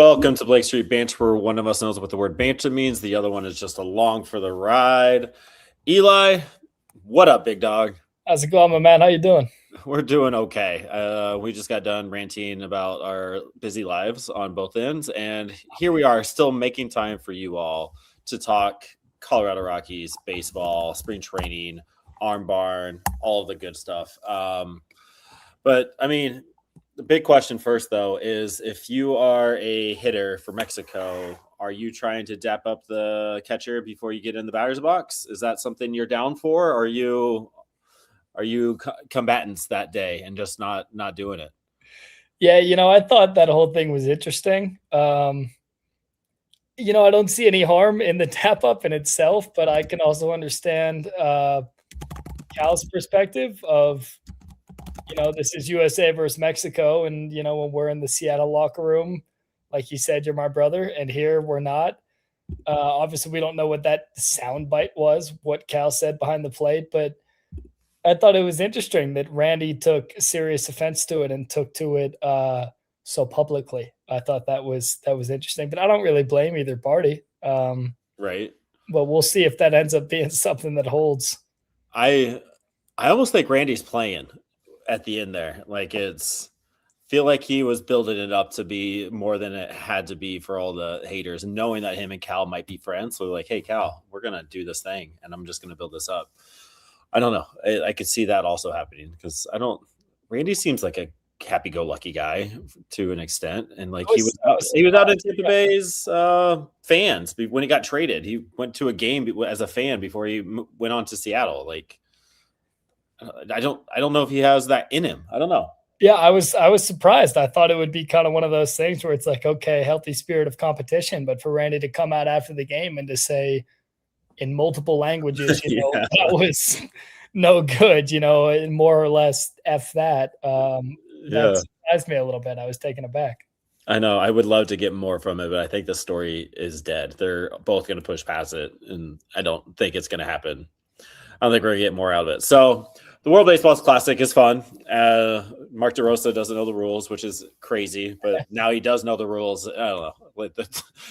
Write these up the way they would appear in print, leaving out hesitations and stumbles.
Welcome to Blake Street Banter, where one of us knows what the word banter means. The other one is just along for the ride. Eli, what up, big dog? How's it going, my man? How you doing? We're doing okay. We just got done ranting about our busy lives on both ends, and here we are still making time for you all to talk Colorado Rockies, baseball, spring training, arm barn, all of the good stuff. But I mean, the big question first, though, is if you are a hitter for Mexico, are you trying to dap up the catcher before you get in the batter's box? Is that something you're down for? Or are you combatants that day and just not doing it? Yeah, I thought that whole thing was interesting. I don't see any harm in the tap up in itself, but I can also understand Cal's perspective of, this is USA versus Mexico. And, when we're in the Seattle locker room, like you said, you're my brother, and here we're not. Obviously, we don't know what that sound bite was, what Cal said behind the plate, but I thought it was interesting that Randy took serious offense to it and took to it so publicly. I thought that was interesting, but I don't really blame either party. Right. But we'll see if that ends up being something that holds. I almost think Randy's playing at the end there. Like feel like he was building it up to be more than it had to be for all the haters, and knowing that him and Cal might be friends. So like, hey, Cal, we're going to do this thing and I'm just going to build this up. I don't know. I could see that also happening because Randy seems like a happy-go-lucky guy to an extent, and like he was out in Tampa Bay's fans when he got traded. He went to a game as a fan before he went on to Seattle. Like, I don't know if he has that in him. I don't know. Yeah, I was surprised. I thought it would be kind of one of those things where it's like, okay, healthy spirit of competition, but for Randy to come out after the game and to say in multiple languages, that was no good, more or less F that. That surprised me a little bit. I was taken aback. I know. I would love to get more from it, but I think the story is dead. They're both going to push past it, and I don't think it's going to happen. I don't think we're going to get more out of it. So the World Baseball Classic is fun. Mark DeRosa doesn't know the rules, which is crazy, but now he does know the rules. I don't know.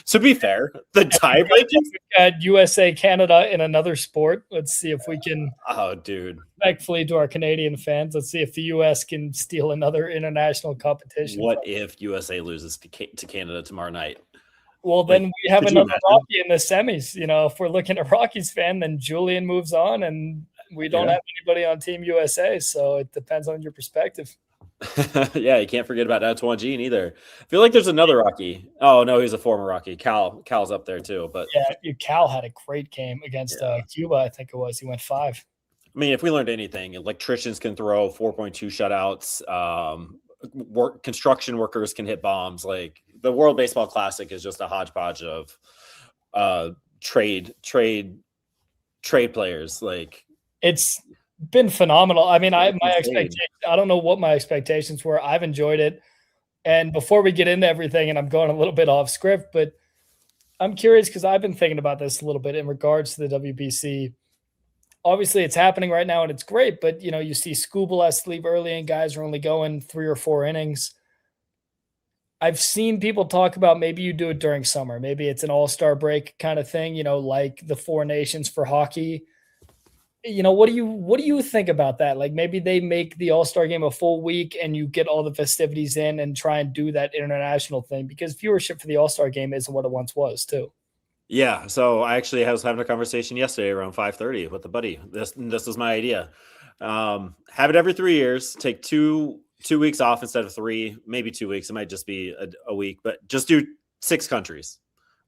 To be fair, the tiebreaking. Got USA, Canada in another sport. Let's see if we can. Oh, dude. Respectfully to our Canadian fans, let's see if the US can steal another international competition. What if USA loses to Canada tomorrow night? Well, then we have another Rocky in the semis. If we're looking at Rockies fan, then Julian moves on, and we don't have anybody on Team USA. So it depends on your perspective. Yeah, you can't forget about Antoine Jean either. I feel like there's another Rocky. Oh no, he's a former Rocky. Cal's up there too. But yeah, Cal had a great game against Cuba. I think it was. He went 5. I mean, if we learned anything, electricians can throw 4.2 shutouts. Construction workers can hit bombs. Like the World Baseball Classic is just a hodgepodge of trade players. Like it's been phenomenal. I mean, I don't know what my expectations were. I've enjoyed it. And before we get into everything, and I'm going a little bit off script, but I'm curious because I've been thinking about this a little bit in regards to the WBC. Obviously, it's happening right now and it's great, but you see Scooble has to leave early and guys are only going 3 or 4 innings. I've seen people talk about maybe you do it during summer. Maybe it's an all-star break kind of thing, like the 4 nations for hockey. What do you think about that? Like maybe they make the all-star game a full week and you get all the festivities in and try and do that international thing, because viewership for the all-star game isn't what it once was too. Yeah, so I actually was having a conversation yesterday around 5:30 with a buddy. This was my idea. Have it every 3 years. Take two weeks off instead of 3, maybe 2 weeks. It might just be a week, but just do 6 countries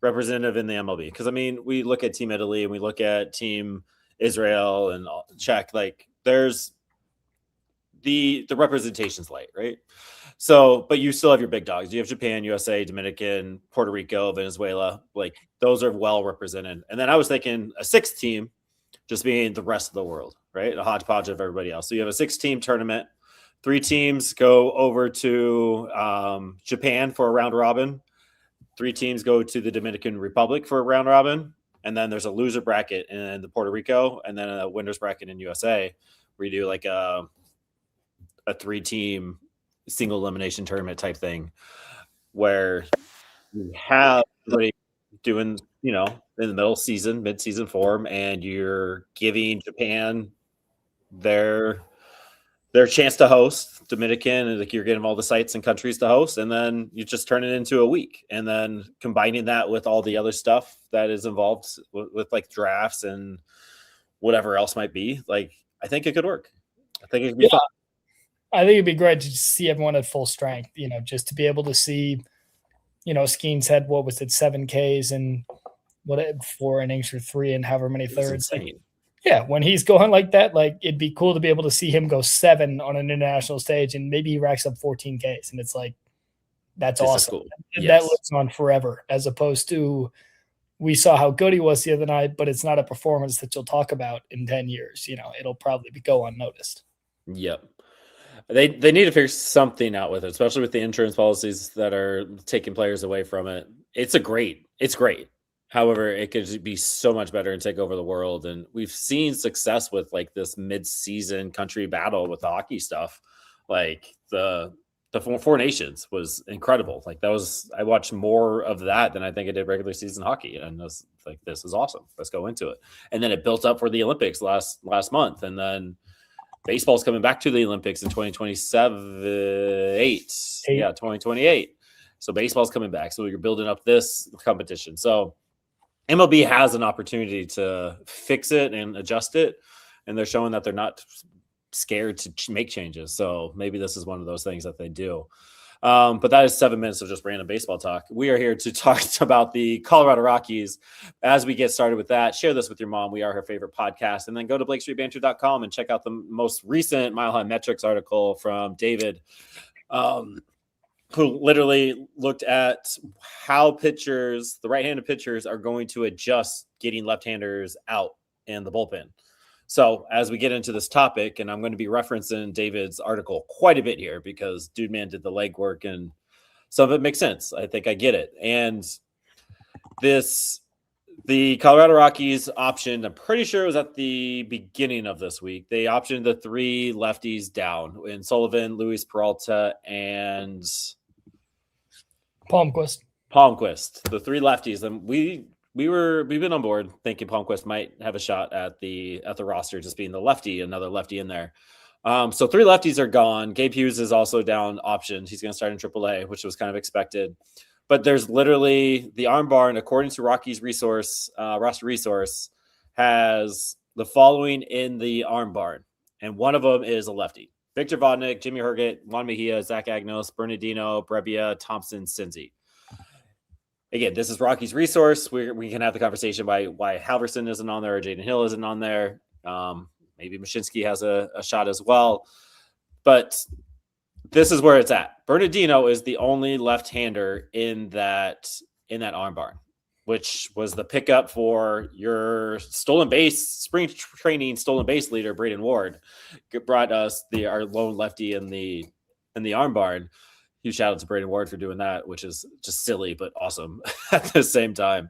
representative in the MLB. Because I mean, we look at Team Italy and we look at Team Israel and Czech. Like there's the representation's light, right? So, but you still have your big dogs. You have Japan, USA, Dominican, Puerto Rico, Venezuela. Like those are well represented. And then I was thinking a 6th team just being the rest of the world, right? A hodgepodge of everybody else. So you have a 6-team tournament. 3 teams go over to Japan for a round robin. 3 teams go to the Dominican Republic for a round robin. And then there's a loser bracket in the Puerto Rico, and then a winners bracket in USA, where you do like a 3-team single elimination tournament type thing, where you have everybody doing, in the middle season, mid-season form, and you're giving Japan their chance to host Dominican, and like you're getting all the sites and countries to host, and then you just turn it into a week, and then combining that with all the other stuff that is involved with like drafts and whatever else might be. Like, I think it could work. I think it could be fun. I think it'd be great to see everyone at full strength, just to be able to see, Skeens had, what was it, 7 Ks and 4 innings or 3 and however many thirds. Yeah, when he's going like that, like it'd be cool to be able to see him go 7 on an international stage, and maybe he racks up 14 Ks, and it's like, that's awesome. Cool. Yes. That lives on forever, as opposed to we saw how good he was the other night, but it's not a performance that you'll talk about in 10 years. It'll probably go unnoticed. Yep. They need to figure something out with it, especially with the insurance policies that are taking players away from it. It's great. However, it could be so much better and take over the world. And we've seen success with like this mid-season country battle with the hockey stuff. Like the Four Nations was incredible. Like I watched more of that than I think I did regular season hockey. And I was like, this is awesome. Let's go into it. And then it built up for the Olympics last month. And then baseball's coming back to the Olympics in 2028. So baseball's coming back. So you're building up this competition. So MLB has an opportunity to fix it and adjust it, and they're showing that they're not scared to make changes. So maybe this is one of those things that they do. But that is 7 minutes of just random baseball talk. We are here to talk about the Colorado Rockies. As we get started with that, share this with your mom. We are her favorite podcast. And then go to BlakeStreetBanter.com and check out the most recent Mile High Metrics article from David, who literally looked at how the right-handed pitchers are going to adjust getting left-handers out in the bullpen. So as we get into this topic, and I'm going to be referencing David's article quite a bit here because Dude Man did the legwork and some of it makes sense. I think I get it. And the Colorado Rockies optioned, I'm pretty sure it was at the beginning of this week, they optioned the 3 lefties down in Sullivan, Luis Peralta, and Palmquist, the 3 lefties. And we've been on board thinking Palmquist might have a shot at the roster, just being another lefty in there. So 3 lefties are gone. Gabe Hughes is also down optioned. He's going to start in AAA, which was kind of expected. But there's literally the arm barn, according to Rockies roster resource, has the following in the arm barn. And one of them is a lefty. Victor Vodnik, Jimmy Herget, Juan Mejia, Zach Agnos, Bernardino, Brebbia, Thompson, Cincy. Again, this is Rockies resource. We can have the conversation by why Halverson isn't on there or Jaden Hill isn't on there. Maybe Mashinsky has a shot as well. But this is where it's at. Bernardino is the only left-hander in that arm barn, which was the pickup for your spring training stolen base leader, Braden Ward. Brought us our lone lefty in the arm barn. Huge shout out to Braden Ward for doing that, which is just silly but awesome at the same time.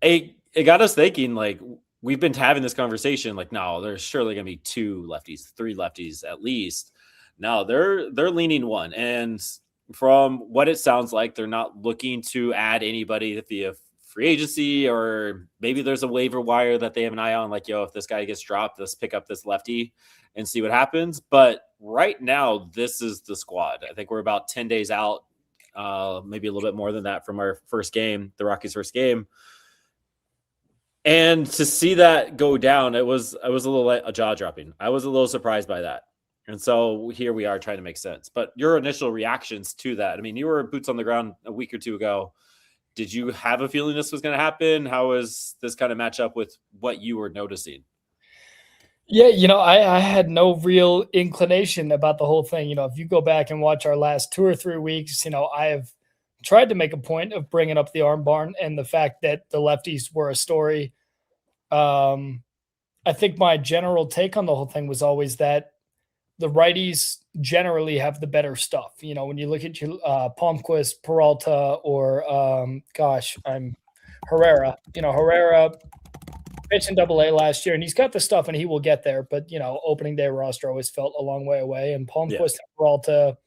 It got us thinking, like, we've been having this conversation, like, no, there's surely going to be 2 lefties, 3 lefties at least. No, they're leaning 1. And from what it sounds like, they're not looking to add anybody via free agency, or maybe there's a waiver wire that they have an eye on, like, if this guy gets dropped, let's pick up this lefty and see what happens. But right now, this is the squad. I think we're about 10 days out, maybe a little bit more than that from our first game, the Rockies' first game. And to see that go down, I was a little jaw-dropping. I was a little surprised by that. And so here we are trying to make sense. But your initial reactions to that, I mean, you were boots on the ground a week or 2 ago. Did you have a feeling this was going to happen? How was this kind of match up with what you were noticing? Yeah, I had no real inclination about the whole thing. If you go back and watch our last 2 or 3 weeks, I have tried to make a point of bringing up the arm barn and the fact that the lefties were a story. I think my general take on the whole thing was always that the righties generally have the better stuff. When you look at your Palmquist, Peralta, or Herrera. Herrera pitched in AA last year, and he's got the stuff, and he will get there. But opening day roster always felt a long way away, and Palmquist and Peralta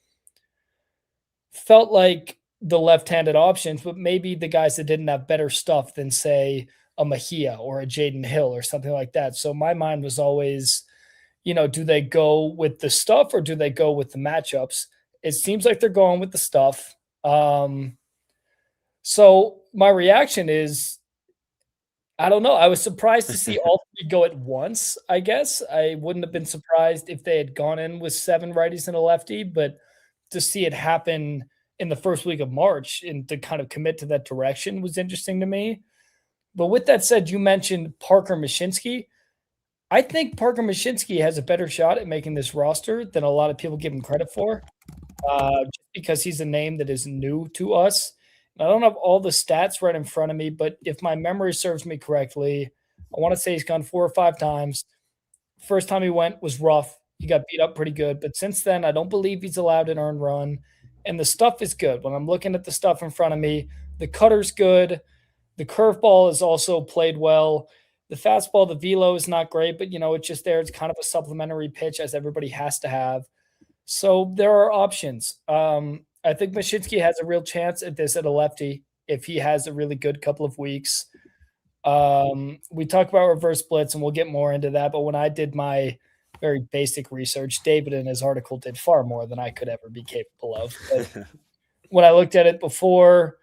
felt like the left-handed options, but maybe the guys that didn't have better stuff than, say, a Mejia or a Jaden Hill or something like that. So my mind was always, do they go with the stuff or do they go with the matchups? It seems like they're going with the stuff. So my reaction is, I don't know. I was surprised to see all three go at once, I guess. I wouldn't have been surprised if they had gone in with 7 righties and a lefty, but to see it happen in the first week of March and to kind of commit to that direction was interesting to me. But with that said, you mentioned Parker Mashinsky. I think Parker Mashinsky has a better shot at making this roster than a lot of people give him credit for, just because he's a name that is new to us. I don't have all the stats right in front of me, but if my memory serves me correctly, I want to say he's gone 4 or 5 times. First time he went was rough. He got beat up pretty good. But since then, I don't believe he's allowed an earned run. And the stuff is good. When I'm looking at the stuff in front of me, the cutter's good. The curveball is also played well. The fastball, the velo is not great, but it's just there. It's kind of a supplementary pitch as everybody has to have. So there are options. I think Mashinsky has a real chance at this at a lefty if he has a really good couple of weeks. We talked about reverse splits, and we'll get more into that. But when I did my very basic research, David in his article did far more than I could ever be capable of. But when I looked at it before,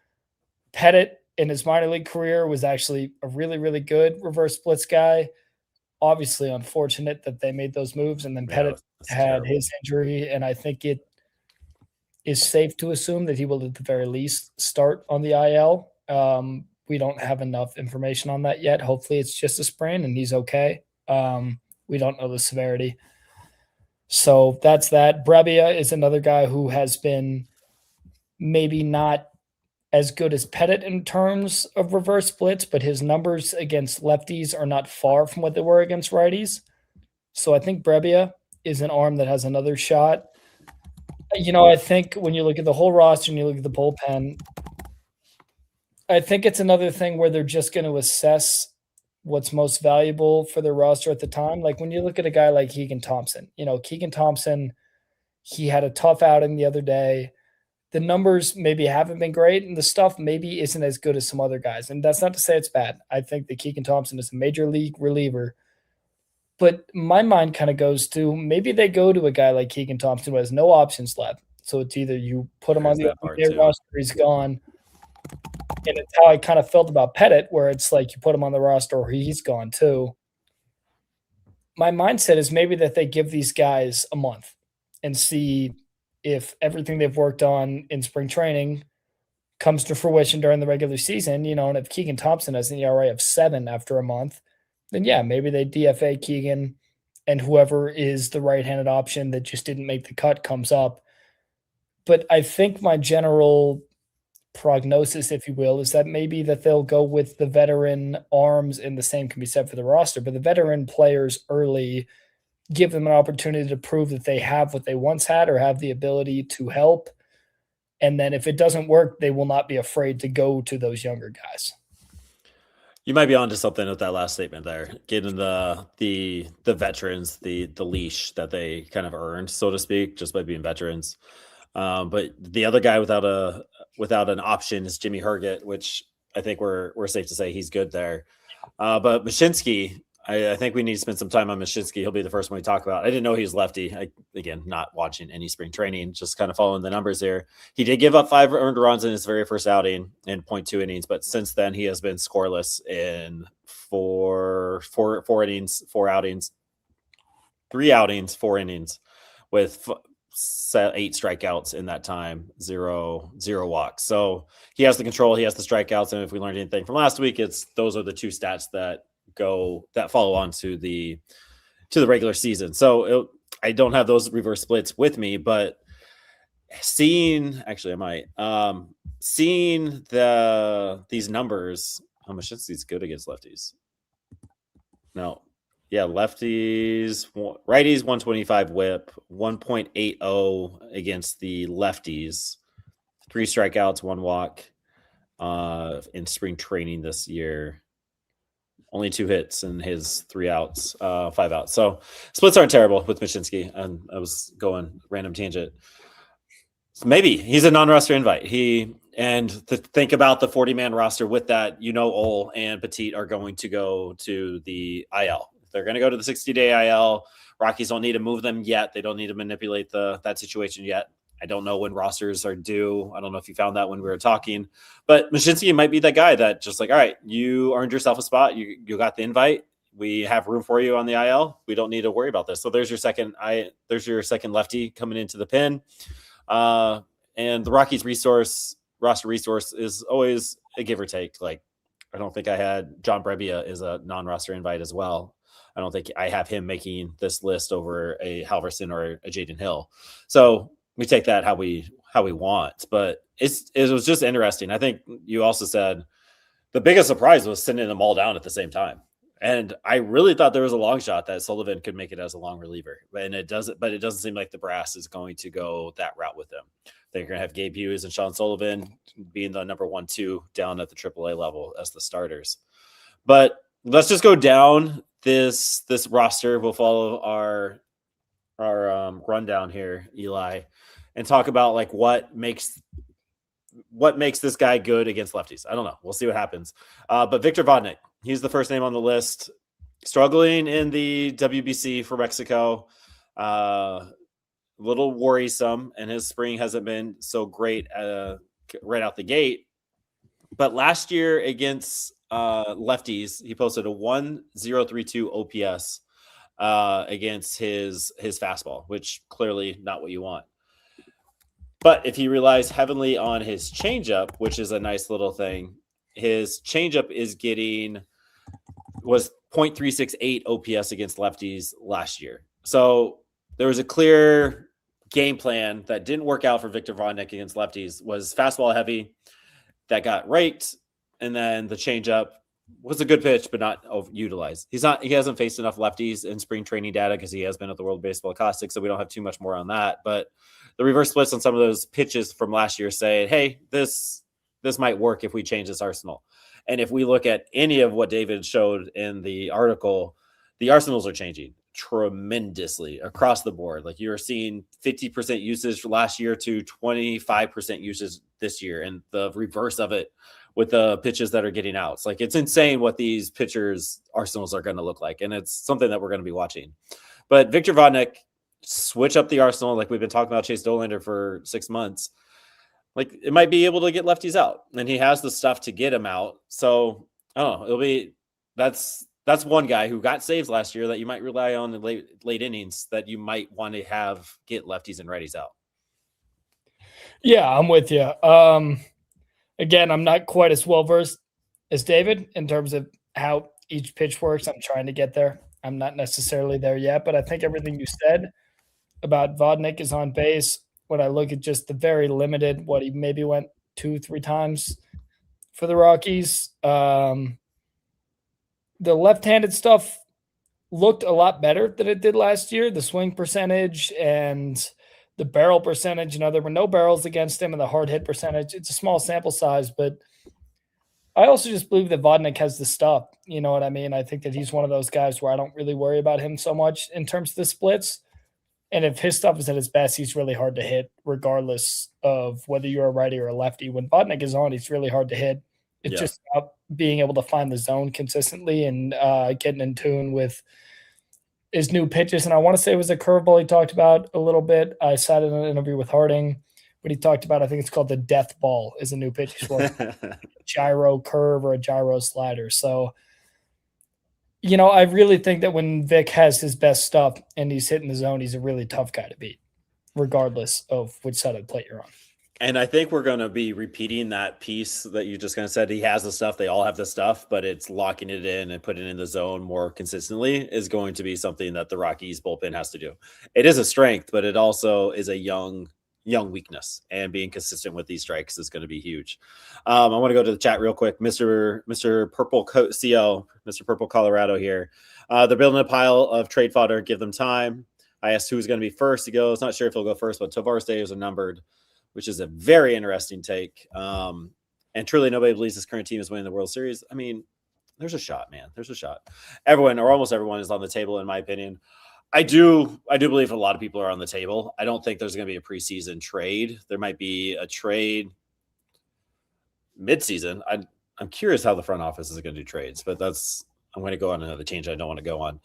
Petit in his minor league career was actually a really, really good reverse splits guy. Obviously unfortunate that they made those moves, and then Petit had his injury, and I think it is safe to assume that he will at the very least start on the IL. We don't have enough information on that yet. Hopefully it's just a sprain and he's okay. We don't know the severity. So that's that. Brebbia is another guy who has been maybe not as good as Petit in terms of reverse splits, but his numbers against lefties are not far from what they were against righties. So I think Brebbia is an arm that has another shot. I think when you look at the whole roster and you look at the bullpen, I think it's another thing where they're just going to assess what's most valuable for their roster at the time. Like when you look at a guy like Keegan Thompson, Keegan Thompson, he had a tough outing the other day. The numbers maybe haven't been great, and the stuff maybe isn't as good as some other guys. And that's not to say it's bad. I think that Keegan Thompson is a major league reliever. But my mind kind of goes to maybe they go to a guy like Keegan Thompson who has no options left. So it's either you put him on the open roster, he's gone. And it's how I kind of felt about Petit, where it's like you put him on the roster or he's gone too. My mindset is maybe that they give these guys a month and see if everything they've worked on in spring training comes to fruition during the regular season, and if Keegan Thompson has an ERA of 7 after a month, then yeah, maybe they DFA Keegan and whoever is the right-handed option that just didn't make the cut comes up. But I think my general prognosis, if you will, is that maybe that they'll go with the veteran arms, and the same can be said for the roster, but the veteran players early, give them an opportunity to prove that they have what they once had or have the ability to help. And then if it doesn't work, they will not be afraid to go to those younger guys. You might be onto something with that last statement there, getting the veterans, the leash that they kind of earned, so to speak, just by being veterans. But the other guy without an option is Jimmy Herget, which I think we're safe to say he's good there. But Mashinsky, I think we need to spend some time on Mashinsky. He'll be the first one we talk about. I didn't know he was lefty. Again, not watching any spring training, just kind of following the numbers here. He did give up 5 earned runs in his very first outing in 0.2 innings, but since then he has been scoreless in 4 innings, 4 outings, 3 outings, 4 innings, with 8 strikeouts in that time, zero walks. So he has the control, he has the strikeouts, and if we learned anything from last week, those are the 2 stats that follow on to the regular season. So I don't have those reverse splits with me, but seeing these numbers, how much is good against lefties? No. Yeah, lefties, righties 125 whip, 1.80 against the lefties, 3 strikeouts, 1 walk in spring training this year. Only 2 hits and his 3 outs, 5 outs. So splits aren't terrible with Mashinsky. And I was going random tangent. Maybe he's a non-roster invite. And to think about the 40-man roster with that, Ohl and Petit are going to go to the IL. They're going to go to the 60-day IL. Rockies don't need to move them yet. They don't need to manipulate that situation yet. I don't know when rosters are due. I don't know if you found that when we were talking, but Mashinsky might be that guy that just like, all right, you earned yourself a spot. You got the invite. We have room for you on the IL. We don't need to worry about this. So there's your second lefty coming into the pen. And the Rockies roster resource is always a give or take. Like, I don't think I had John Brebbia is a non-roster invite as well. I don't think I have him making this list over a Halverson or a Jaden Hill. So we take that how we want, but it was just interesting. I think you also said the biggest surprise was sending them all down at the same time. And I really thought there was a long shot that Sullivan could make it as a long reliever, but it doesn't seem like the brass is going to go that route with them. They're going to have Gabe Hughes and Sean Sullivan being the number 1-2 down at the AAA level as the starters. But let's just go down this roster. We'll follow our rundown here, Eli, and talk about like what makes this guy good against lefties. I don't know. We'll see what happens. But Victor Vodnik, he's the first name on the list. Struggling in the WBC for Mexico. Little worrisome, and his spring hasn't been so great right out the gate. But last year against lefties, he posted a 1.032 OPS against his fastball, which clearly not what you want. But if he relies heavily on his changeup, which is a nice little thing, his changeup was 0.368 OPS against lefties last year. So there was a clear game plan that didn't work out for Victor Vodnik against lefties. Was fastball heavy that got raked, and then the changeup was a good pitch, but not utilized. He hasn't faced enough lefties in spring training data because he has been at the World Baseball Classic, so we don't have too much more on that. But the reverse splits on some of those pitches from last year say, hey, this might work if we change this arsenal. And if we look at any of what David showed in the article, the arsenals are changing tremendously across the board. Like you're seeing 50% usage last year to 25% usage this year, and the reverse of it with the pitches that are getting out. It's like, it's insane what these pitchers' arsenals are going to look like. And it's something that we're going to be watching. But Victor Vodnik, switch up the arsenal. Like we've been talking about Chase Dollander for 6 months. Like it might be able to get lefties out, and he has the stuff to get him out. So I don't know. That's one guy who got saves last year that you might rely on in late innings that you might want to have get lefties and righties out. Yeah, I'm with you. Again, I'm not quite as well versed as David in terms of how each pitch works. I'm trying to get there. I'm not necessarily there yet, but I think everything you said about Vodnik is on base. When I look at just the very limited, what he maybe went 2-3 times for the Rockies, the left-handed stuff looked a lot better than it did last year. The swing percentage and the barrel percentage, there were no barrels against him, and the hard hit percentage. It's a small sample size, but I also just believe that Vodnik has the stuff. You know what I mean? I think that he's one of those guys where I don't really worry about him so much in terms of the splits. And if his stuff is at his best, he's really hard to hit, regardless of whether you're a righty or a lefty. When Vodnik is on, he's really hard to hit. It's just about being able to find the zone consistently and getting in tune with his new pitches. And I want to say it was a curveball he talked about a little bit. I cited an interview with Harding when he talked about, I think it's called the death ball is a new pitch. He's gyro curve or a gyro slider. So, I really think that when Vic has his best stuff and he's hitting the zone, he's a really tough guy to beat, regardless of which side of the plate you're on. And I think we're going to be repeating that piece that you just kind of said. He has the stuff. They all have the stuff, but it's locking it in and putting it in the zone more consistently is going to be something that the Rockies bullpen has to do. It is a strength, but it also is a young weakness, and being consistent with these strikes is going to be huge. I want to go to the chat real quick. Mr. Purple CL, Mr. Purple Colorado here. They're building a pile of trade fodder. Give them time. I asked who's going to be first. He goes, not sure if he'll go first, but Tovar's days are numbered, which is a very interesting take. And truly nobody believes this current team is winning the World Series. I mean, there's a shot, man. There's a shot. Everyone, or almost everyone, is on the table, in my opinion. I do believe a lot of people are on the table. I don't think there's going to be a preseason trade. There might be a trade midseason. I'm curious how the front office is going to do trades, but I'm going to go on another tangent I don't want to go on.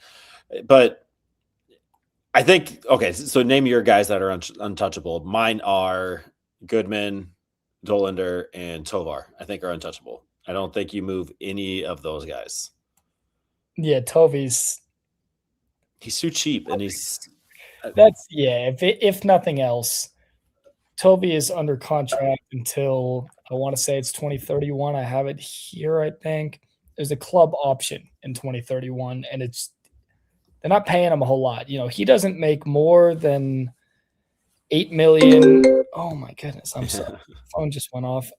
But I think, okay, so name your guys that are untouchable. Mine are Goodman, Dollander, and Tovar, I think are untouchable. I don't think you move any of those guys. Yeah, Tovy's too cheap, and if nothing else, Tovey is under contract until I want to say it's 2031. I have it here, I think. There's a club option in 2031, and they're not paying him a whole lot. He doesn't make more than $8 million. Oh my goodness, I'm sorry. Phone just went off.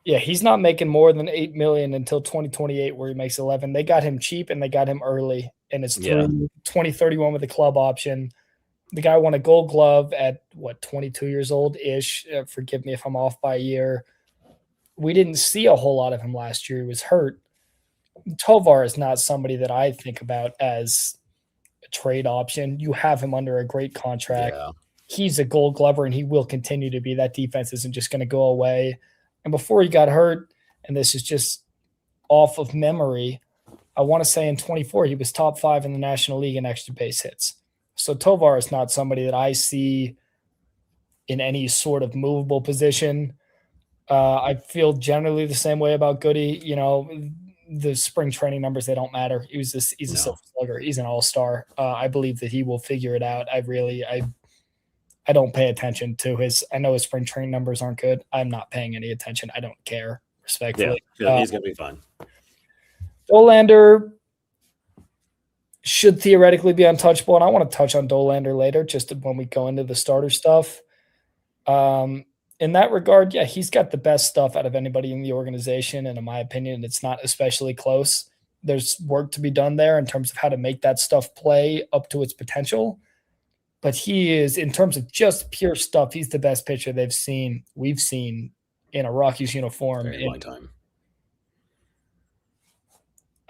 Yeah, he's not making more than $8 million until 2028, where he makes 11. They got him cheap and they got him early, and it's through 2031 with a club option. The guy won a Gold Glove at 22 years old ish. Forgive me if I'm off by a year. We didn't see a whole lot of him last year. He was hurt. Tovar is not somebody that I think about as a trade option. You have him under a great contract. Yeah. He's a Gold Glover, and he will continue to be. That defense isn't just going to go away. And before he got hurt, and this is just off of memory, I want to say in 24 he was top 5 in the National League in extra base hits. So Tovar is not somebody that I see in any sort of movable position. I feel generally the same way about Goody. The spring training numbers, they don't matter. He's a silver slugger. He's an all-star. I believe that he will figure it out. I don't pay attention to I know his spring training numbers aren't good. I'm not paying any attention. I don't care, respectfully. Yeah, he's going to be fine. Dollander should theoretically be untouchable, and I want to touch on Dollander later, just when we go into the starter stuff. In that regard, yeah, he's got the best stuff out of anybody in the organization, and in my opinion, it's not especially close. There's work to be done there in terms of how to make that stuff play up to its potential. But he is, in terms of just pure stuff, he's the best pitcher we've seen in a Rockies uniform in a long time.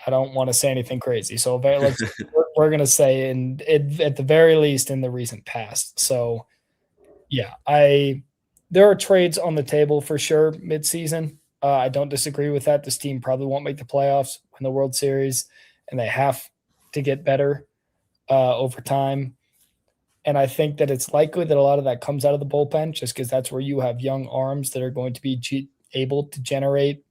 I don't want to say anything crazy, so we're going to say at the very least in the recent past. So, yeah, there are trades on the table for sure midseason. I don't disagree with that. This team probably won't make the playoffs, win the World Series, and they have to get better over time. And I think that it's likely that a lot of that comes out of the bullpen, just because that's where you have young arms that are going to be able to generate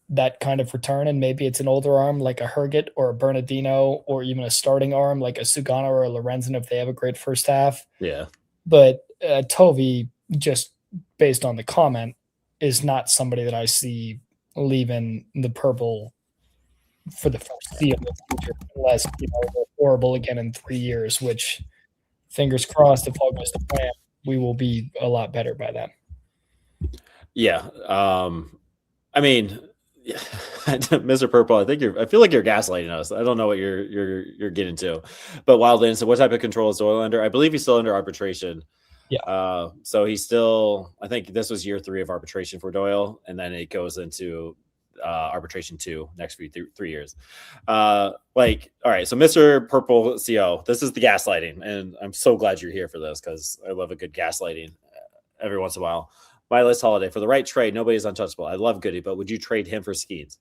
that kind of return. And maybe it's an older arm like a Herget or a Bernardino, or even a starting arm like a Sugano or a Lorenzen if they have a great first half. Yeah. But Tovey, just based on the comment, is not somebody that I see leaving the purple for the foreseeable future, unless we're horrible again in 3 years, which – fingers crossed, if all goes to plan, we will be a lot better by then. Yeah. I mean, Mr. Purple, I feel like you're gaslighting us. I don't know what you're getting to. But Wildland, so what type of control is Doyle under? I believe he's still under arbitration. Yeah. So he's still, I think this was year 3 of arbitration for Doyle, and then it goes into arbitration 2 next 3 years. All right, so Mr. Purple CO, this is the gaslighting, and I'm so glad you're here for this because I love a good gaslighting every once in a while. Miles Holiday, for the right trade, nobody's untouchable. I love Goody, but would you trade him for Skeens?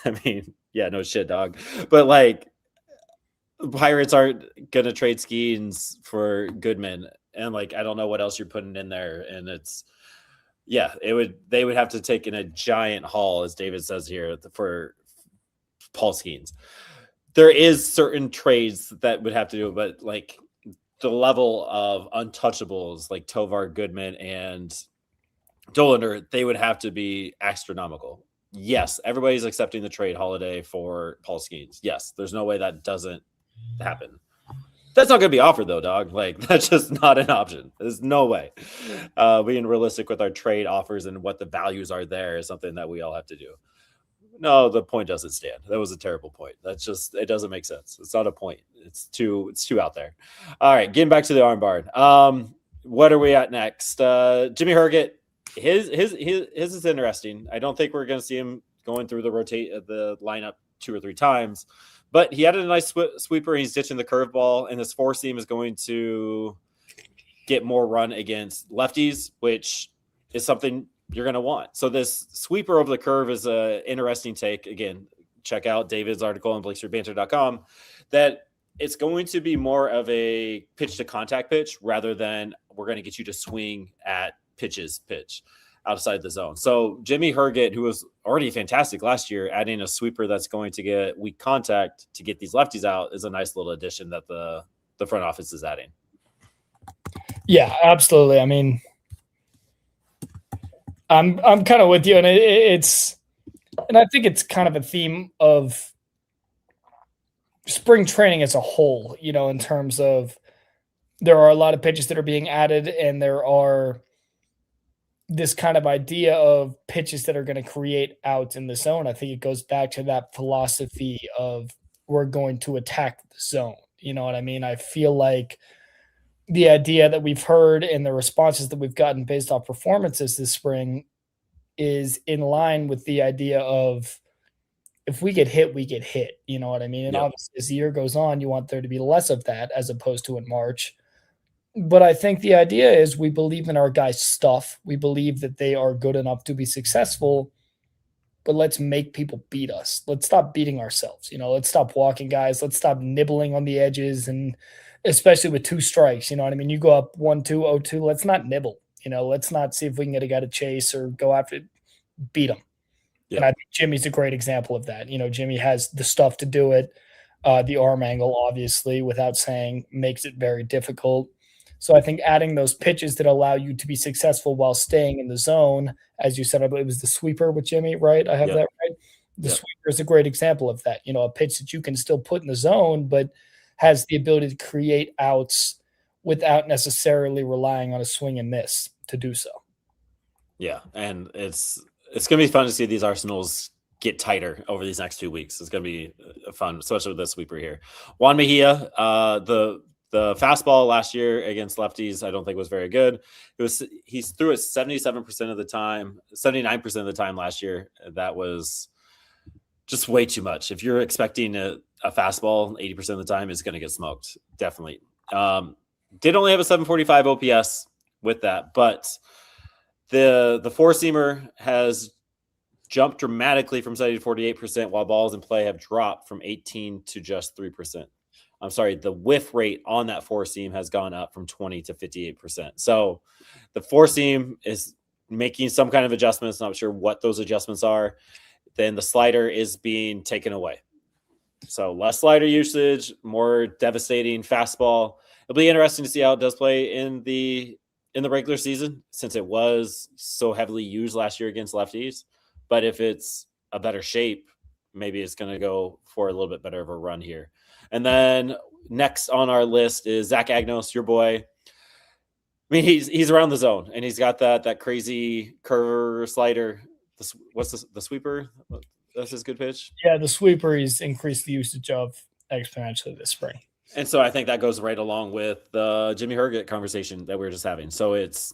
I mean, yeah, no shit, dog. But Pirates aren't gonna trade Skeens for Goodman, and I don't know what else you're putting in there, and it's. Yeah, they would have to take in a giant haul, as David says here, for Paul Skeens. There is certain trades that would have to do, but the level of untouchables like Tovar, Goodman, and Dollander, they would have to be astronomical. Yes, everybody's accepting the trade Holiday for Paul Skeens. Yes, there's no way that doesn't happen. That's not going to be offered, though, dog. That's just not an option. There's no way. Being realistic with our trade offers and what the values are there is something that we all have to do. No, the point doesn't stand. That was a terrible point. It doesn't make sense. It's not a point. It's too out there. All right, getting back to the arm barn. What are we at next? Jimmy Herget. His is interesting. I don't think we're going to see him going through the lineup 2 or 3 times. But he had a nice sweeper. He's ditching the curveball, and this four seam is going to get more run against lefties, which is something you're going to want. So this sweeper over the curve is an interesting take. Again, check out David's article on BlakeStreetBanter.com that it's going to be more of a pitch to contact pitch rather than we're going to get you to swing at pitch outside the zone. So Jimmy Herget, who was already fantastic last year, adding a sweeper that's going to get weak contact to get these lefties out is a nice little addition that the front office is adding. Yeah, absolutely. I mean, I'm kind of with you, and and I think it's kind of a theme of spring training as a whole, in terms of there are a lot of pitches that are being added, and there are this kind of idea of pitches that are going to create outs in the zone. I think it goes back to that philosophy of we're going to attack the zone. You know what I mean? I feel like the idea that we've heard and the responses that we've gotten based off performances this spring is in line with the idea of if we get hit, we get hit. You know what I mean? And obviously as the year goes on, you want there to be less of that as opposed to in March. But I think the idea is we believe in our guys' stuff. We believe that they are good enough to be successful, but let's make people beat us. Let's stop beating ourselves. Let's stop walking guys. Let's stop nibbling on the edges, and especially with 2 strikes. You know what I mean? You go up 1-2, 0-2. Let's not nibble. Let's not see if we can get a guy to chase or go after it, beat him. Yeah. And I think Jimmy's a great example of that. Jimmy has the stuff to do it. The arm angle, obviously, without saying, makes it very difficult. So I think adding those pitches that allow you to be successful while staying in the zone, as you said, I believe it was the sweeper with Jimmy, right? I have that right? The sweeper is a great example of that. A pitch that you can still put in the zone, but has the ability to create outs without necessarily relying on a swing and miss to do so. Yeah, and it's going to be fun to see these arsenals get tighter over these next 2 weeks. It's going to be fun, especially with the sweeper here. Juan Mejia, the fastball last year against lefties, I don't think was very good. He threw it 77% of the time, 79% of the time last year. That was just way too much. If you're expecting a fastball 80% of the time, it's going to get smoked. Definitely. Did only have a 745 OPS with that, but the four-seamer has jumped dramatically from 70 to 48%, while balls in play have dropped from 18 to just 3%. I'm sorry, the whiff rate on that four seam has gone up from 20 to 58%. So the four seam is making some kind of adjustments. Not sure what those adjustments are. Then the slider is being taken away. So less slider usage, more devastating fastball. It'll be interesting to see how it does play in the regular season, since it was so heavily used last year against lefties. But if it's a better shape, maybe it's going to go for a little bit better of a run here. And then next on our list is Zach Agnos, your boy. I mean, he's around the zone, and he's got that crazy curve slider. What's the sweeper? That's his good pitch. Yeah, the sweeper he's increased the usage of exponentially this spring. And so I think that goes right along with the Jimmy Herget conversation that we were just having. So it's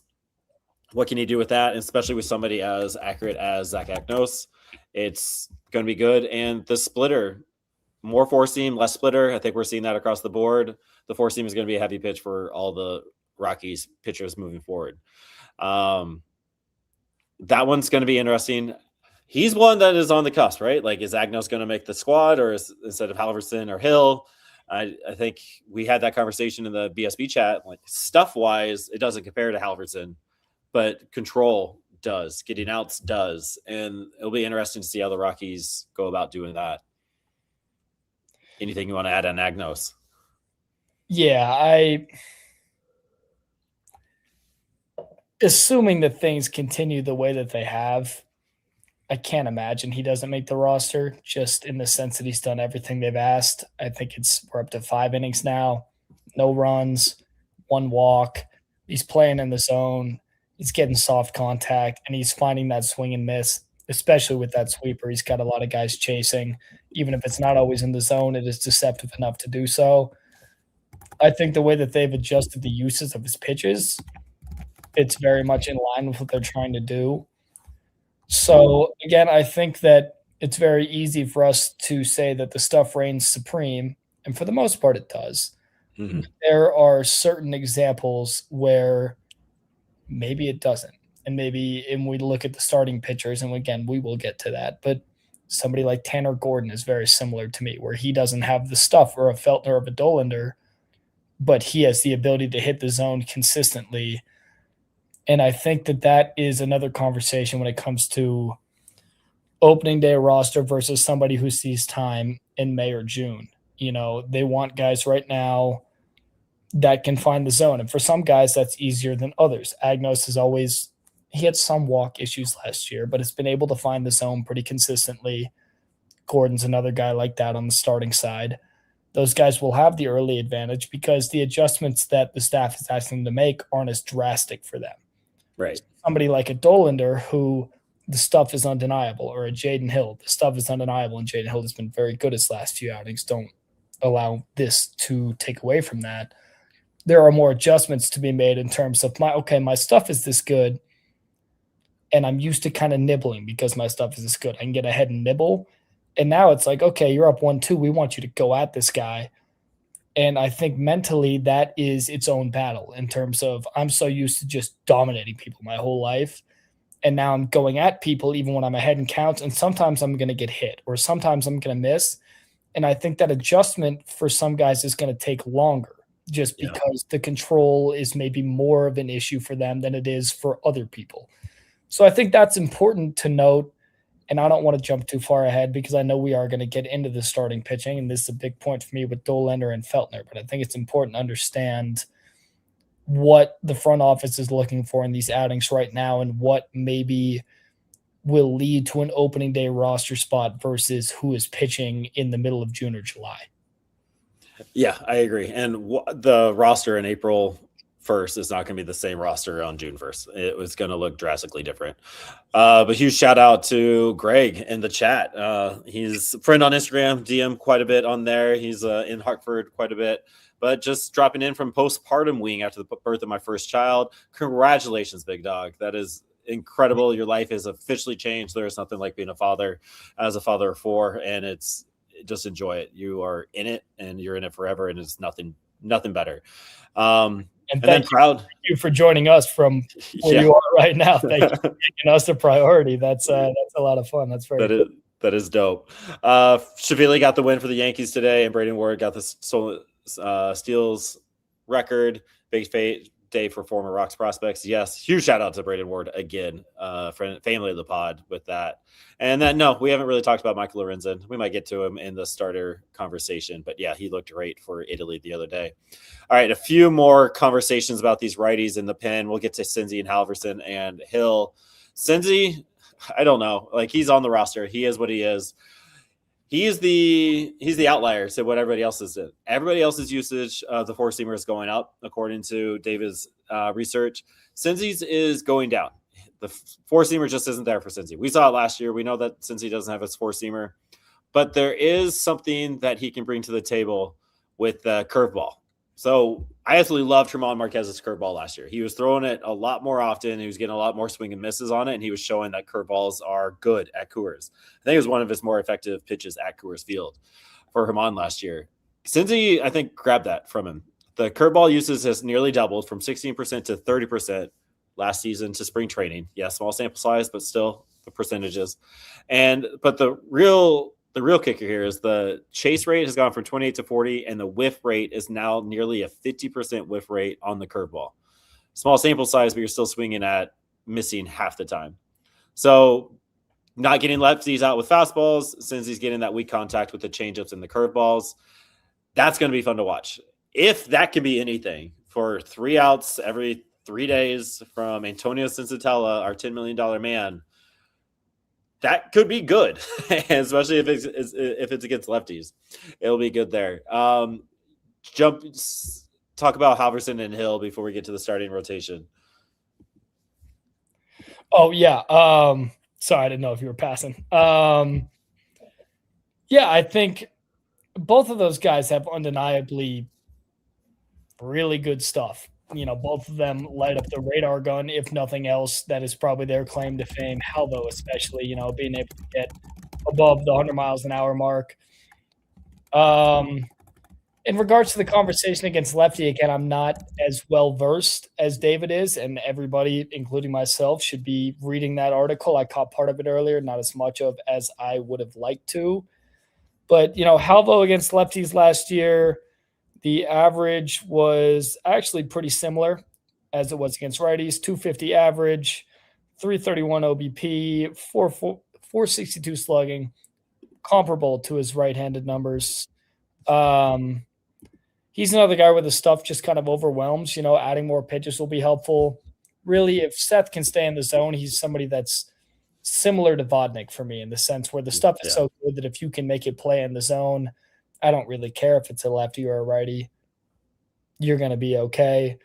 what can you do with that, and especially with somebody as accurate as Zach Agnos, it's going to be good. And the splitter, more four seam, less splitter. I think we're seeing that across the board. The four seam is going to be a heavy pitch for all the Rockies pitchers moving forward. That one's going to be interesting. He's one that is on the cusp, right? Like, is Agnos going to make the squad, or instead of Halverson or Hill? I think we had that conversation in the BSB chat. Like, stuff wise, it doesn't compare to Halverson, but control does, getting outs does, and it'll be interesting to see how the Rockies go about doing that. Anything you want to add on Agnos? Yeah, assuming that things continue the way that they have, I can't imagine he doesn't make the roster, just in the sense that he's done everything they've asked. I think we're up to 5 innings now, no runs, 1 walk. He's playing in the zone. He's getting soft contact, and he's finding that swing and miss, especially with that sweeper. He's got a lot of guys chasing. Even if it's not always in the zone, it is deceptive enough to do so. I think the way that they've adjusted the uses of his pitches, it's very much in line with what they're trying to do. So, again, I think that it's very easy for us to say that the stuff reigns supreme, and for the most part, it does. Mm-hmm. There are certain examples where maybe it doesn't. And we look at the starting pitchers, and again, we will get to that. But somebody like Tanner Gordon is very similar to me, where he doesn't have the stuff or a Feltner or a Dollander, but he has the ability to hit the zone consistently. And I think that is another conversation when it comes to opening day roster versus somebody who sees time in May or June. They want guys right now that can find the zone. And for some guys, that's easier than others. Agnos he had some walk issues last year, but has been able to find the zone pretty consistently. Gordon's another guy like that on the starting side. Those guys will have the early advantage because the adjustments that the staff is asking them to make aren't as drastic for them. Right. Somebody like a Dollander who the stuff is undeniable, or a Jaden Hill, the stuff is undeniable, and Jaden Hill has been very good his last few outings. Don't allow this to take away from that. There are more adjustments to be made in terms of my stuff is this good, and I'm used to kind of nibbling because my stuff is this good. I can get ahead and nibble. And now it's like, okay, you're up 1-2. We want you to go at this guy. And I think mentally that is its own battle in terms of I'm so used to just dominating people my whole life. And now I'm going at people even when I'm ahead in counts. And sometimes I'm going to get hit or sometimes I'm going to miss. And I think that adjustment for some guys is going to take longer just because the control is maybe more of an issue for them than it is for other people. So I think that's important to note. And I don't want to jump too far ahead because I know we are going to get into the starting pitching. And this is a big point for me with Dollander and Feltner. But I think it's important to understand what the front office is looking for in these outings right now and what maybe will lead to an opening day roster spot versus who is pitching in the middle of June or July. Yeah, I agree. And the roster in April 1st is not going to be the same roster on June 1st. It was going to look drastically different. But huge shout out to Greg in the chat. He's a friend on Instagram, DM quite a bit on there. He's in Hartford quite a bit, but just dropping in from postpartum wing after the birth of my first child. Congratulations, big dog. That is incredible. Your life is officially changed. There is nothing like being a father as a father of 4, and just enjoy it. You are in it and you're in it forever. And it's nothing better. And then thank you for joining us from where you are right now. Thank you for making us a priority. That's a lot of fun. That's very cool. That is dope. Shavili got the win for the Yankees today, and Braden Ward got the steals record. Big day for former Rocks prospects. Yes, huge shout out to Braden Ward again, family of the pod with that. And then no, we haven't really talked about Michael Lorenzen. We might get to him in the starter conversation, but yeah, he looked great for Italy the other day. All right, a few more conversations about these righties in the pen. We'll get to Cincy and Halverson and Hill. Cincy, I don't know. Like, he's on the roster. He is what he is. He's the outlier to what everybody else is doing. Everybody else's usage of the 4-seamer is going up, according to David's research. Cincy's is going down. The 4-seamer just isn't there for Cincy. We saw it last year. We know that Cincy doesn't have his 4-seamer, but there is something that he can bring to the table with the curveball. So I absolutely loved Tremont Marquez's curveball last year. He was throwing it a lot more often. He was getting a lot more swing and misses on it, and he was showing that curveballs are good at Coors. I think it was one of his more effective pitches at Coors Field for Herman last year. Cincy, I think, grabbed that from him. The curveball usage has nearly doubled from 16% to 30% last season to spring training. Yeah, small sample size, but still the percentages. But the real kicker here is the chase rate has gone from 28 to 40, and the whiff rate is now nearly a 50% whiff rate on the curveball. Small sample size, but you're still swinging at missing half the time. So not getting lefties out with fastballs, since he's getting that weak contact with the changeups and the curveballs. That's going to be fun to watch. If that can be anything for 3 outs every 3 days from Antonio Sensatella, our $10 million man, that could be good, especially if it's against lefties. It'll be good there. Talk about Halverson and Hill before we get to the starting rotation. Oh, yeah. Sorry, I didn't know if you were passing. Yeah, I think both of those guys have undeniably really good stuff. Both of them light up the radar gun. If nothing else, that is probably their claim to fame. Halvo, especially, being able to get above the 100 miles an hour mark. In regards to the conversation against lefty, again, I'm not as well versed as David is, and everybody, including myself, should be reading that article. I caught part of it earlier, not as much of as I would have liked to. But, Halvo against lefties last year, the average was actually pretty similar as it was against righties. 250 average, 331 OBP, 462 slugging, comparable to his right-handed numbers. He's another guy where the stuff just kind of overwhelms. Adding more pitches will be helpful. Really, if Seth can stay in the zone, he's somebody that's similar to Vodnik for me in the sense where the stuff is so good that if you can make it play in the zone, I don't really care if it's a lefty or a righty. You're going to be okay.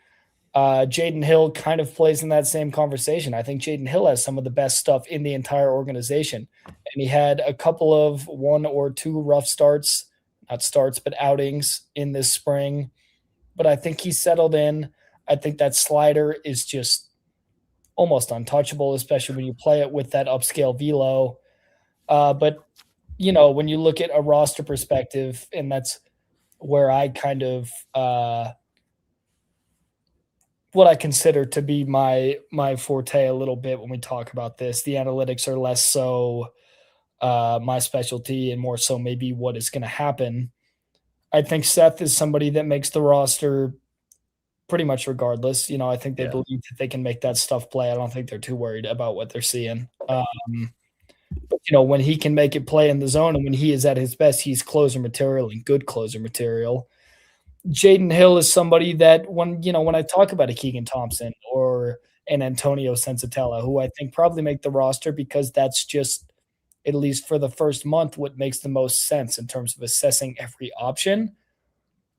Jaden Hill kind of plays in that same conversation. I think Jaden Hill has some of the best stuff in the entire organization. And he had a couple of 1 or 2 rough starts, not starts, but outings in this spring. But I think he's settled in. I think that slider is just almost untouchable, especially when you play it with that upscale velo. But, when you look at a roster perspective, and that's where I kind of what I consider to be my forte a little bit when we talk about this. The analytics are less so my specialty and more so maybe what is going to happen. I think Seth is somebody that makes the roster pretty much regardless. I think they believe that they can make that stuff play. I don't think they're too worried about what they're seeing. But, when he can make it play in the zone and when he is at his best, he's closer material and good closer material. Jaden Hill is somebody that when I talk about a Keegan Thompson or an Antonio Sensatella, who I think probably make the roster because that's just, at least for the first month, what makes the most sense in terms of assessing every option.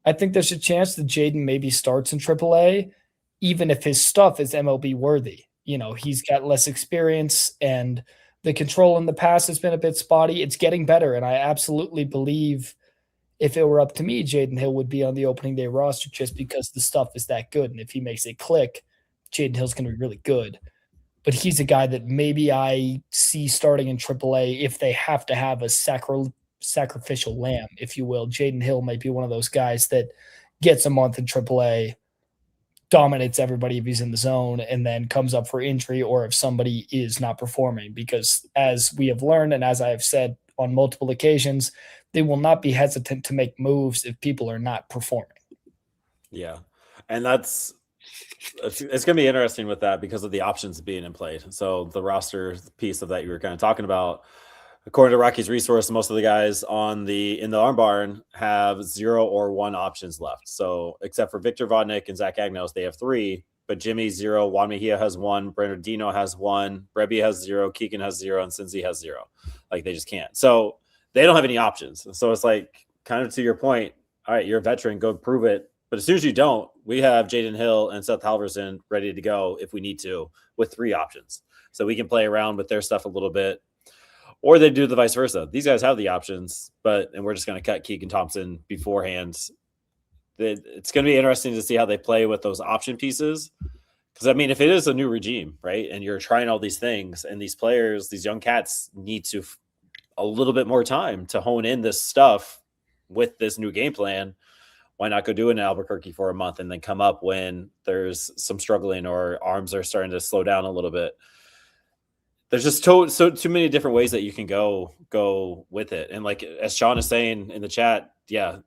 I think there's a chance that Jaden maybe starts in AAA, even if his stuff is MLB worthy. He's got less experience and the control in the past has been a bit spotty. It's getting better, and I absolutely believe if it were up to me, Jaden Hill would be on the opening day roster just because the stuff is that good. And if he makes it click, Jaden Hill's going to be really good. But he's a guy that maybe I see starting in AAA if they have to have a sacrificial lamb, if you will. Jaden Hill might be one of those guys that gets a month in AAA, dominates everybody if he's in the zone, and then comes up for injury or if somebody is not performing. Because as we have learned and as I have said on multiple occasions, they will not be hesitant to make moves if people are not performing. Yeah. And it's going to be interesting with that because of the options being in play. So the roster piece of that you were kind of talking about, according to Rockies Resource, most of the guys in the arm barn have 0 or 1 options left. So except for Victor Vodnik and Zach Agnos, they have 3, but Jimmy 0, Juan Mejia has 1, Bernardino has 1, Brebby has 0, Keegan has 0, and Cincy has 0. Like they just can't. So they don't have any options. So it's like kind of to your point, all right, you're a veteran, go prove it. But as soon as you don't, we have Jaden Hill and Seth Halverson ready to go if we need to with 3 options. So we can play around with their stuff a little bit. Or they do the vice versa. These guys have the options, and we're just going to cut Keegan Thompson beforehand. It's going to be interesting to see how they play with those option pieces. Because, if it is a new regime, right, and you're trying all these things, and these players, these young cats need to a little bit more time to hone in this stuff with this new game plan, why not go do it in Albuquerque for a month and then come up when there's some struggling or arms are starting to slow down a little bit? There's just too many different ways that you can go with it. And like, as Sean is saying in the chat, yeah,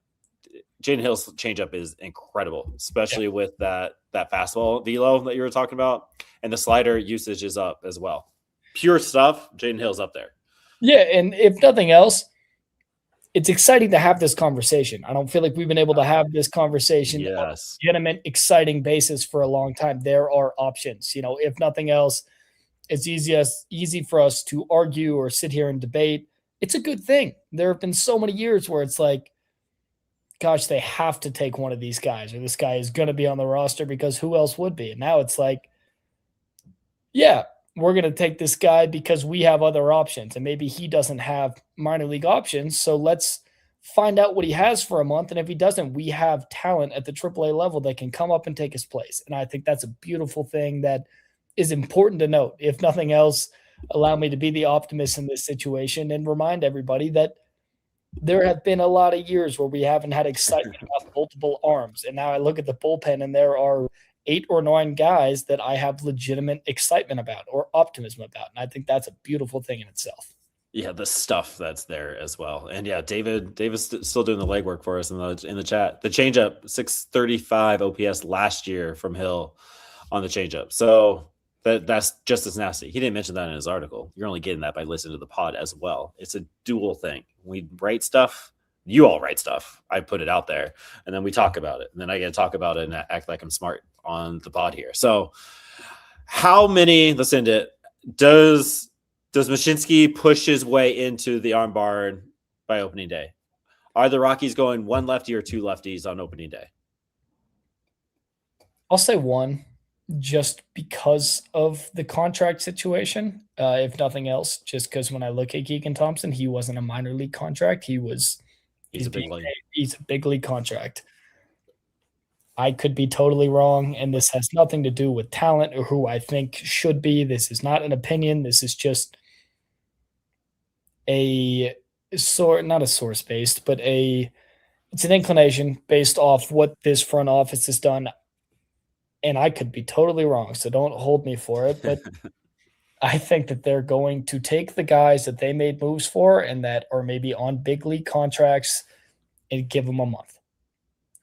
Jaden Hill's changeup is incredible, especially with that fastball velo that you were talking about. And the slider usage is up as well. Pure stuff, Jaden Hill's up there. Yeah, and if nothing else, it's exciting to have this conversation. I don't feel like we've been able to have this conversation on a legitimate, exciting basis for a long time. There are options. If nothing else, it's easy for us to argue or sit here and debate. It's a good thing. There have been so many years where it's like, gosh, they have to take one of these guys, or this guy is going to be on the roster because who else would be? And now it's like, yeah, we're going to take this guy because we have other options, and maybe he doesn't have minor league options. So let's find out what he has for a month. And if he doesn't, we have talent at the AAA level that can come up and take his place. And I think that's a beautiful thing that is important to note. If nothing else, allow me to be the optimist in this situation and remind everybody that there have been a lot of years where we haven't had excitement about multiple arms. And now I look at the bullpen and there are 8 or 9 guys that I have legitimate excitement about or optimism about. And I think that's a beautiful thing in itself. Yeah, the stuff that's there as well. And yeah, David's still doing the legwork for us in the chat. The changeup, 635 OPS last year from Hill on the changeup. So that's just as nasty. He didn't mention that in his article. You're only getting that by listening to the pod as well. It's a dual thing. We write stuff. You all write stuff. I put it out there, and then we talk about it. And then I get to talk about it and act like I'm smart on the pod here. So how many, let's end it, does Mashinsky push his way into the armbar by opening day? Are the Rockies going 1 lefty or 2 lefties on opening day? I'll say 1, just because of the contract situation. If nothing else, just because when I look at Keegan Thompson, he wasn't a minor league contract. He's a big league contract. I could be totally wrong, and this has nothing to do with talent or who I think should be. This is not an opinion. This is just not a source based, but it's an inclination based off what this front office has done. And I could be totally wrong, so don't hold me for it. But I think that they're going to take the guys that they made moves for and that are maybe on big league contracts and give them a month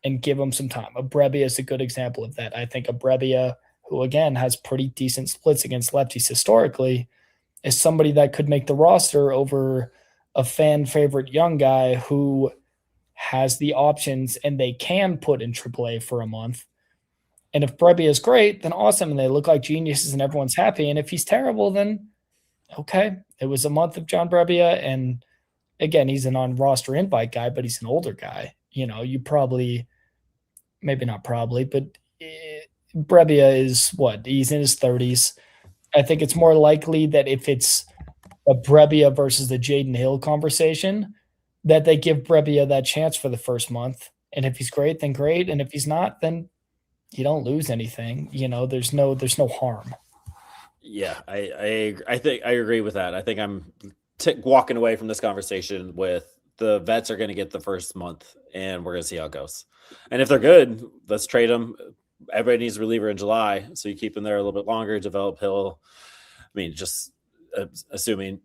and give them some time. Abrevia is a good example of that. I think Abrevia, who again has pretty decent splits against lefties historically, is somebody that could make the roster over a fan favorite young guy who has the options and they can put in AAA for a month. And if Brebbia is great, then awesome. And they look like geniuses and everyone's happy. And if he's terrible, then okay. It was a month of John Brebbia. And again, he's a non-roster invite guy, but he's an older guy. You probably, maybe not probably, but Brebbia is what? He's in his 30s. I think it's more likely that if it's a Brebbia versus the Jaden Hill conversation, that they give Brebbia that chance for the first month. And if he's great, then great. And if he's not, then you don't lose anything. There's no harm. Yeah, I think I agree with that. I think I'm walking away from this conversation with the vets are going to get the first month, and we're going to see how it goes. And if they're good, let's trade them. Everybody needs a reliever in July, so you keep them there a little bit longer, develop Hill. I mean, just assuming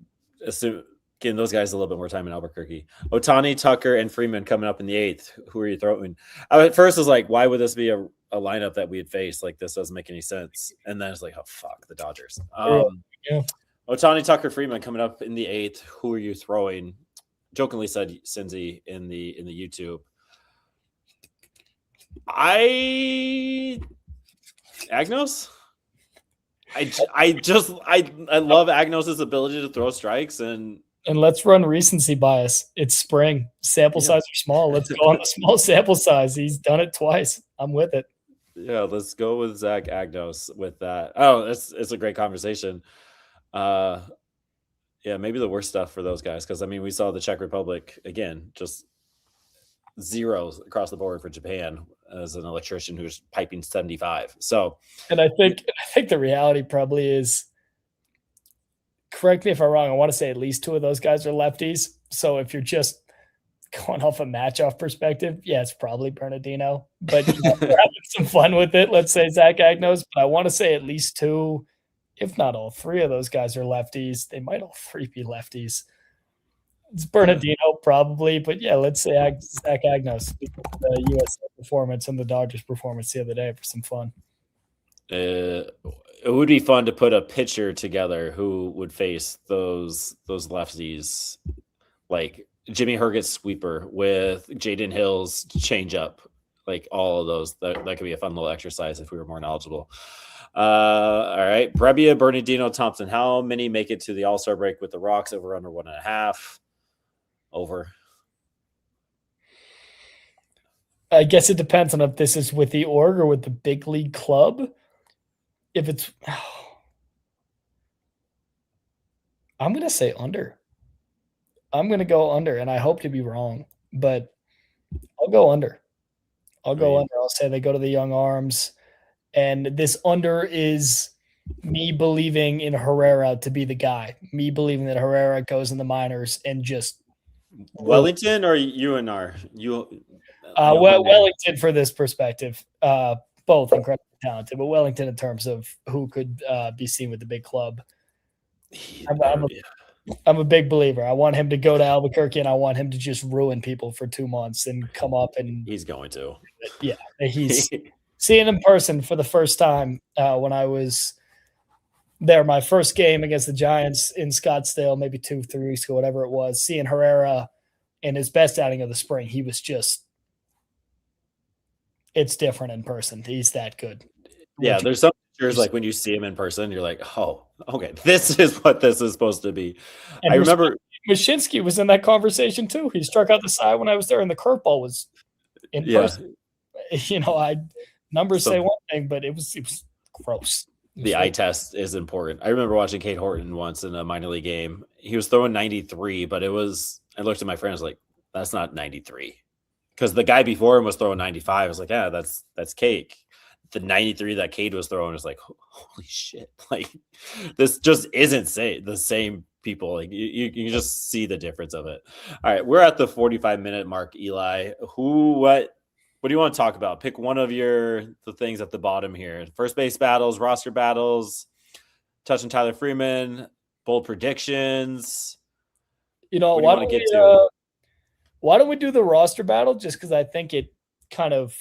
getting those guys a little bit more time in Albuquerque. Ohtani, Tucker, and Freeman coming up in the 8th. Who are you throwing? At first, I was like, why would this be a lineup that we'd face? Like, this doesn't make any sense. And then it's like, oh, fuck, the Dodgers. Yeah. Ohtani, Tucker, Freeman coming up in the 8th. Who are you throwing? Jokingly said Cindy in the YouTube. Agnos? I love Agnos' ability to throw strikes and let's run recency bias. It's spring. Sample size are small. Let's go on the small sample size. He's done it twice. I'm with it. Yeah, let's go with Zach Agnos with that. Oh, it's a great conversation. Yeah, maybe the worst stuff for those guys because we saw the Czech Republic again, just zeros across the board for Japan as an electrician who's piping 75. So, and I think the reality probably is, correct me if I'm wrong, I want to say at least 2 of those guys are lefties. So if you're just going off a match-off perspective, yeah, it's probably Bernardino. But we're having some fun with it. Let's say Zach Agnos, but I want to say at least 2, if not all 3 of those guys are lefties. They might all 3 be lefties. It's Bernardino probably, but yeah, let's say Zach Agnos, the USA performance and the Dodgers performance the other day for some fun. It would be fun to put a pitcher together who would face those lefties, like Jimmy Herget's sweeper with Jaden Hill's changeup, like all of those. That could be a fun little exercise if we were more knowledgeable. All right, Brebbia, Bernardino, Thompson. How many make it to the All-Star break with the Rocks? Over under 1.5? Over. I guess it depends on if this is with the org or with the big league club. If it's, I'm going to say under. I'm going to go under, and I hope to be wrong, but I'll go under. I'll say they go to the young arms, and this under is me believing in Herrera to be the guy, me believing that Herrera goes in the minors and just Wellington or UNR? Wellington for this perspective. Both incredibly talented, but Wellington in terms of who could be seen with the big club. I'm a big believer. I want him to go to Albuquerque, and I want him to just ruin people for 2 months and come up and he's going to. Yeah, he's seeing him in person for the first time when I was there. My first game against the Giants in Scottsdale, maybe 2-3 weeks ago, whatever it was. Seeing Herrera in his best outing of the spring, he was just. It's different in person. He's that good. Yeah, there's some pictures like when you see him in person, you're like, oh, okay, this is what this is supposed to be. And I remember Mashinsky was in that conversation too. He struck out the side when I was there, and the curveball was in person. You know, numbers say one thing, but it was gross. The eye test is important. I remember watching Kate Horton once in a minor league game. He was throwing 93, but I looked at my friend, I was like, that's not 93. Because the guy before him was throwing 95. I was like, yeah, that's cake. The 93 that Cade was throwing was like, holy shit. Like, this just isn't the same people. Like, you can just see the difference of it. All right, we're at the 45-minute mark, Eli. What do you want to talk about? Pick one of the things at the bottom here. First base battles, roster battles, touching Tyler Freeman, bold predictions. You know, why don't we do the roster battle? Just because I think it kind of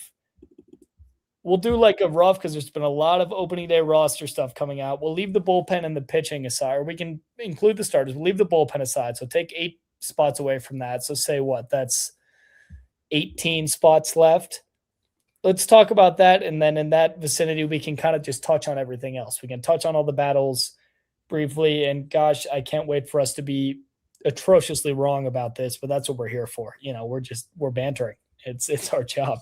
we'll do like a rough because there's been a lot of opening day roster stuff coming out. We'll leave the bullpen and the pitching aside, or we can include the starters. We'll leave the bullpen aside. So take 8 spots away from that. So say what? That's 18 spots left. Let's talk about that. And then in that vicinity, we can kind of just touch on everything else. We can touch on all the battles briefly. And gosh, I can't wait for us to be atrociously wrong about this, but that's what we're here for. You know, we're bantering. It's our job.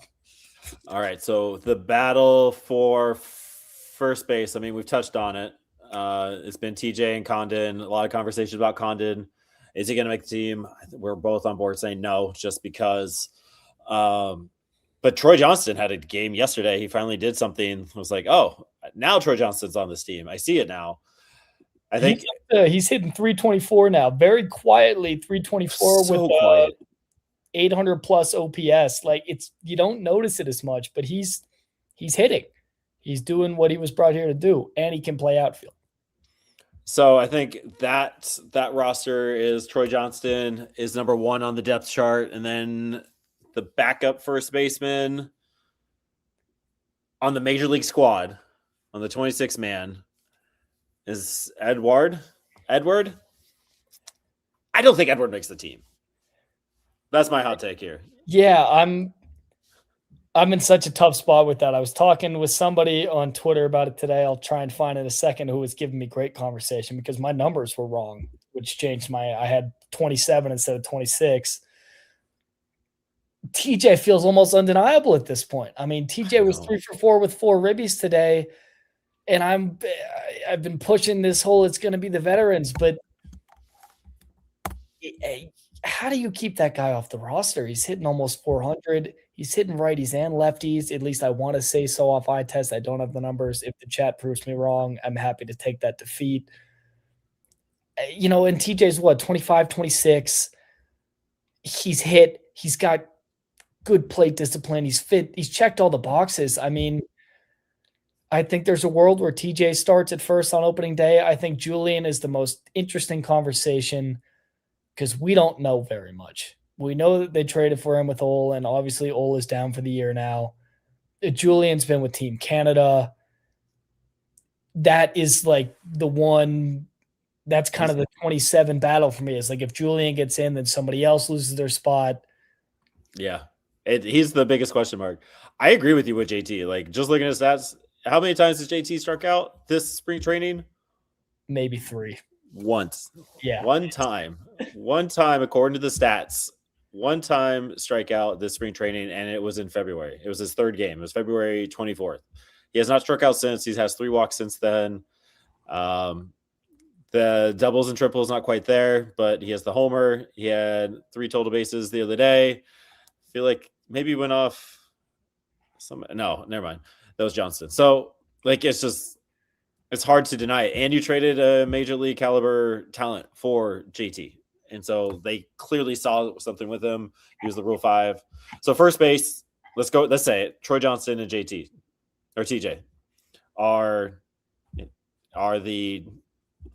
All right. So the battle for first base, I mean, we've touched on it. It's been TJ and Condon, a lot of conversations about Condon. Is he going to make the team? We're both on board saying no, just because. But Troy Johnston had a game yesterday. He finally did something. I was like, oh, now Troy Johnston's on this team. I see it now. I think he's hitting 324 now, very quietly 324 so with quiet. 800 plus OPS. Like you don't notice it as much, but he's hitting. He's doing what he was brought here to do, and he can play outfield. So I think that roster is Troy Johnston is number 1 on the depth chart, and then the backup first baseman on the major league squad on the 26 man is Edward. I don't think Edward makes the team. That's my hot take here. Yeah, I'm in such a tough spot with that. I was talking with somebody on Twitter about it today. I'll try and find it in a second, who was giving me great conversation because my numbers were wrong, which changed I had 27 instead of 26. TJ feels almost undeniable at this point. I mean, TJ was 3 for 4 with 4 ribbies today, and I've been pushing this whole it's going to be the veterans, but how do you keep that guy off the roster? He's hitting almost 400. He's hitting righties and lefties. At least I want to say so off eye test. I don't have the numbers. If the chat proves me wrong, I'm happy to take that defeat. You know, and TJ's 25, 26. He's hit. He's got good plate discipline. He's fit. He's checked all the boxes. I mean, I think there's a world where TJ starts at first on opening day. I think Julian is the most interesting conversation because we don't know very much. We know that they traded for him with Ohl, and obviously Ohl is down for the year now. Julian's been with Team Canada. That is like the one – that's kind of the 27 battle for me. It's like if Julian gets in, then somebody else loses their spot. Yeah. He's the biggest question mark. I agree with you with JT. Like, just looking at his stats, how many times has JT struck out this spring training? Maybe 3. Once. Yeah. One time, according to the stats, one time strikeout this spring training, and it was in February. It was his 3rd game. It was February 24th. He has not struck out since. He has 3 walks since then. The doubles and triples not quite there, but he has the homer. He had 3 total bases the other day. I feel like maybe he went off no, never mind. That was Johnston. So, like, it's just It's hard to deny it. And you traded a major league caliber talent for JT. And so they clearly saw something with him. Use the Rule 5. So first base, let's say it. Troy Johnston and JT or TJ are the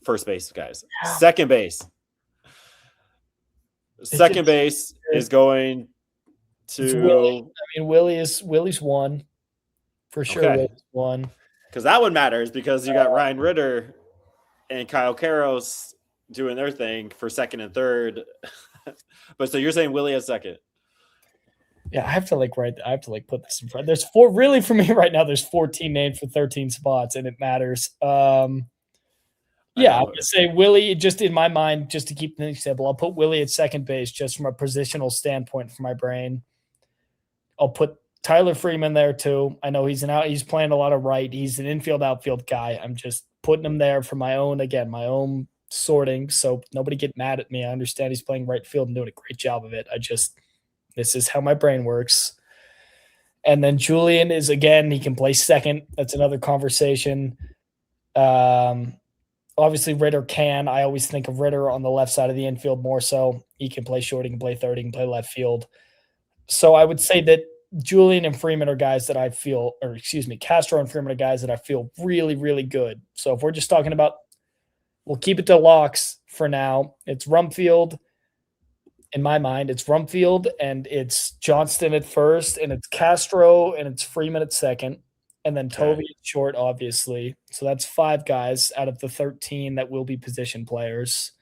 first base guys. Second base. Second base is going to Willie. I mean, Willie's one. For sure, Okay. Willie's one. Because that one matters because you got Ryan Ritter and Kyle Karros doing their thing for second and third. But so you're saying Willie has second? Yeah, I have to put this in front. There's four really for me right now. There's 14 names for 13 spots, and it matters. Yeah, I'm gonna say Willie. Just in my mind, just to keep things simple, I'll put Willie at second base just from a positional standpoint for my brain. I'll put Tyler Freeman there too. I know he's playing a lot of right. He's an infield outfield guy. I'm just putting him there for my own sorting. So nobody get mad at me. I understand he's playing right field and doing a great job of it. This is how my brain works. And then Julian is, again, he can play second. That's another conversation. Obviously Ritter can. I always think of Ritter on the left side of the infield more so. He can play short, he can play third, he can play left field. So I would say that Julian and Freeman are guys that I feel, Castro and Freeman are guys that I feel really, really good. So if we're just talking about, we'll keep it to locks for now. It's Rumfield. In my mind, it's Rumfield and it's Johnston at first and it's Castro and it's Freeman at second and then Tovey at short, obviously. So that's 5 guys out of the 13 that will be position players.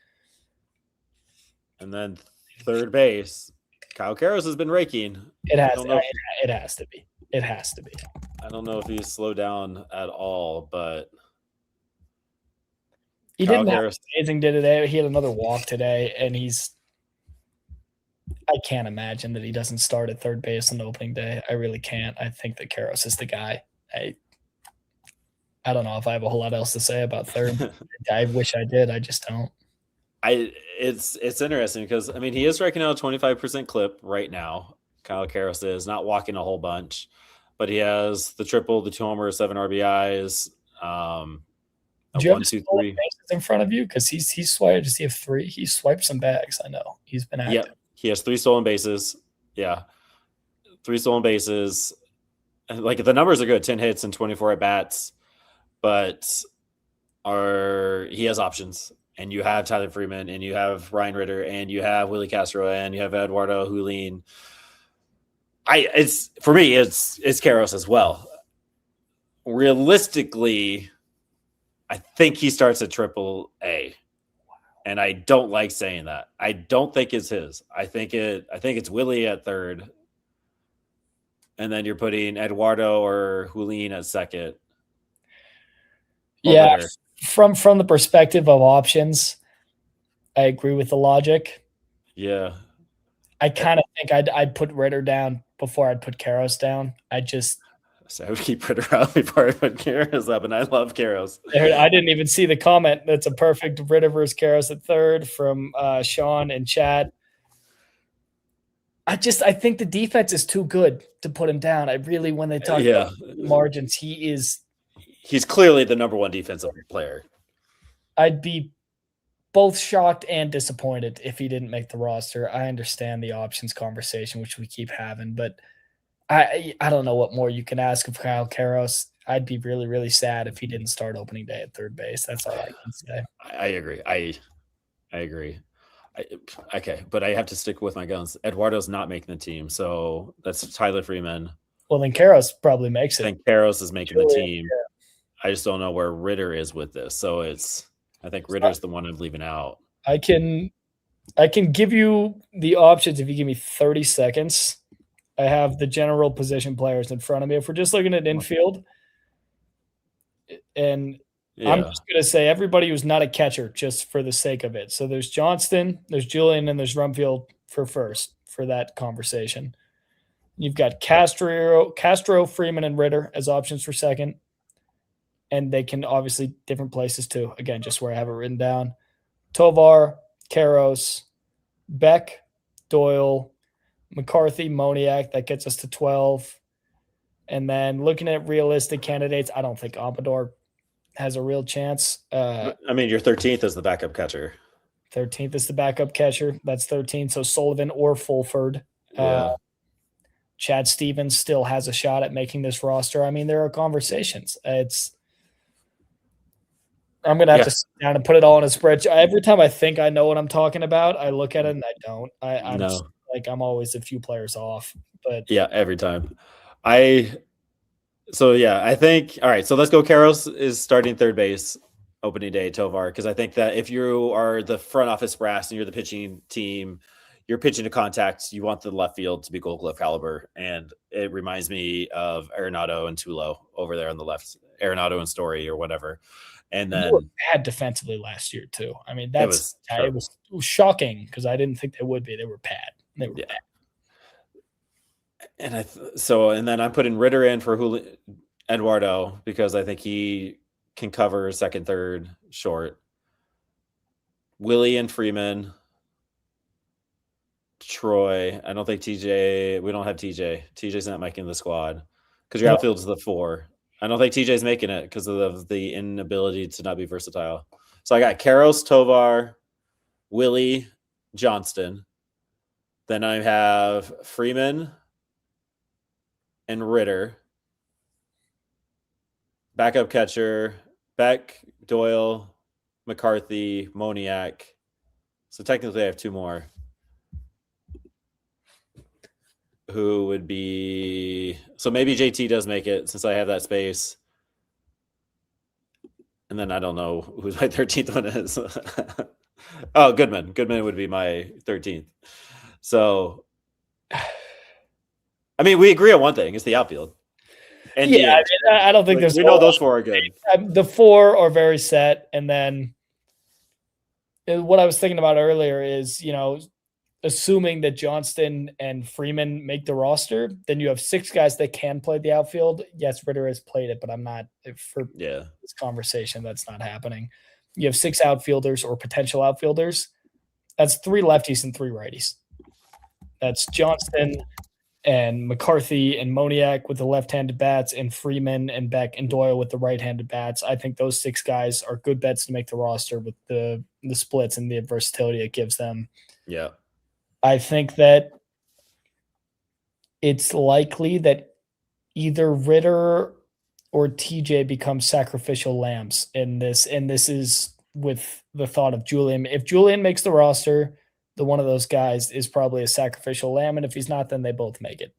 And then third base, Kyle Karros has been raking. It has to be. It has to be. I don't know if he's slowed down at all, but he didn't have an amazing day today. He had another walk today, and I can't imagine that he doesn't start at third base on opening day. I really can't. I think that Karros is the guy. I don't know if I have a whole lot else to say about third. I wish I did. I just don't. It's interesting because he is striking out a 25% clip right now. Kyle Karros is not walking a whole bunch, but he has the triple, the 2 homers, 7 RBIs. Do you have 1, 2, 3 bases in front of you? Because he's swiped. Does he have 3? He swiped some bags. I know he's been active. Yeah, he has 3 stolen bases. Yeah, 3 stolen bases. Like the numbers are good: 10 hits and 24 at bats. But he has options. And you have Tyler Freeman, and you have Ryan Ritter, and you have Willie Castro, and you have Eduardo Julin. For me, it's Karros as well. Realistically, I think he starts at Triple A, and I don't like saying that. I don't think it's his. I think it's Willie at third, and then you're putting Eduardo or Julin at second. Yeah. From the perspective of options, I agree with the logic. Yeah. I kind of think I'd put Ritter down before I'd put Karros down. I would keep Ritter out before I put Karros up, and I love Karros. I didn't even see the comment. That's a perfect Ritter versus Karros at third from Sean and Chad. I think the defense is too good to put him down. When they talk about margins, he's clearly the number 1 defensive player. I'd be both shocked and disappointed if he didn't make the roster. I understand the options conversation, which we keep having, but I don't know what more you can ask of Kyle Karros. I'd be really, really sad if he didn't start opening day at third base. That's all I can say. I agree. I agree. Okay, but I have to stick with my guns. Eduardo's not making the team, so that's Tyler Freeman. Well, then Karros probably makes it. I think Karros is making the team. Yeah. I just don't know where Ritter is with this. So I think Ritter's the one I'm leaving out. I can give you the options if you give me 30 seconds. I have the general position players in front of me. If we're just looking at infield, and I'm just going to say everybody who's not a catcher just for the sake of it. So there's Johnston, there's Julian, and there's Rumfield for first for that conversation. You've got Castro, Freeman, and Ritter as options for second. And they can obviously different places too. Again, just where I have it written down. Tovar, Karros, Beck, Doyle, McCarthy, Moniak. That gets us to 12. And then looking at realistic candidates, I don't think Amador has a real chance. I mean, your 13th is the backup catcher. 13th is the backup catcher. That's 13. So Sullivan or Fulford. Yeah. Chad Stevens still has a shot at making this roster. I mean, there are conversations. I'm going to have to sit down and put it all in a spreadsheet. Every time I think I know what I'm talking about, I look at it and I don't. I'm always a few players off. But yeah, every time. I think, all right, so let's go. Karros is starting third base opening day, Tovar, because I think that if you are the front office brass and you're the pitching team, you're pitching to contact, you want the left field to be Gold Glove caliber. And it reminds me of Arenado and Tulo over there on the left, Arenado and Story or whatever. And then they were bad defensively last year too. I mean, it was shocking because I didn't think they would be. They were bad. They were bad. And and then I'm putting Ritter in for Eduardo because I think he can cover second, third, short. Willie and Freeman. Troy. I don't think TJ. We don't have TJ. TJ's not making the squad because your outfield is the 4. I don't think TJ's making it because of the inability to not be versatile. So I got Karros, Tovar, Willie, Johnston. Then I have Freeman and Ritter. Backup catcher, Beck, Doyle, McCarthy, Moniak. So technically I have 2 more. Who would be... So maybe JT does make it since I have that space. And then I don't know who my 13th one is. Oh, Goodman. Goodman would be my 13th. So, I mean, we agree on one thing. It's the outfield. And yeah, I don't think we know those 4 are good. The 4 are very set. And then what I was thinking about earlier is, assuming that Johnston and Freeman make the roster, then you have 6 guys that can play the outfield. Yes, Ritter has played it, but I'm not for this conversation. That's not happening. You have 6 outfielders or potential outfielders. That's 3 lefties and 3 righties. That's Johnston and McCarthy and Moniak with the left-handed bats and Freeman and Beck and Doyle with the right-handed bats. I think those 6 guys are good bets to make the roster with the splits and the versatility it gives them. Yeah. I think that it's likely that either Ritter or TJ become sacrificial lambs in this. And this is with the thought of Julian. If Julian makes the roster, the one of those guys is probably a sacrificial lamb. And if he's not, then they both make it.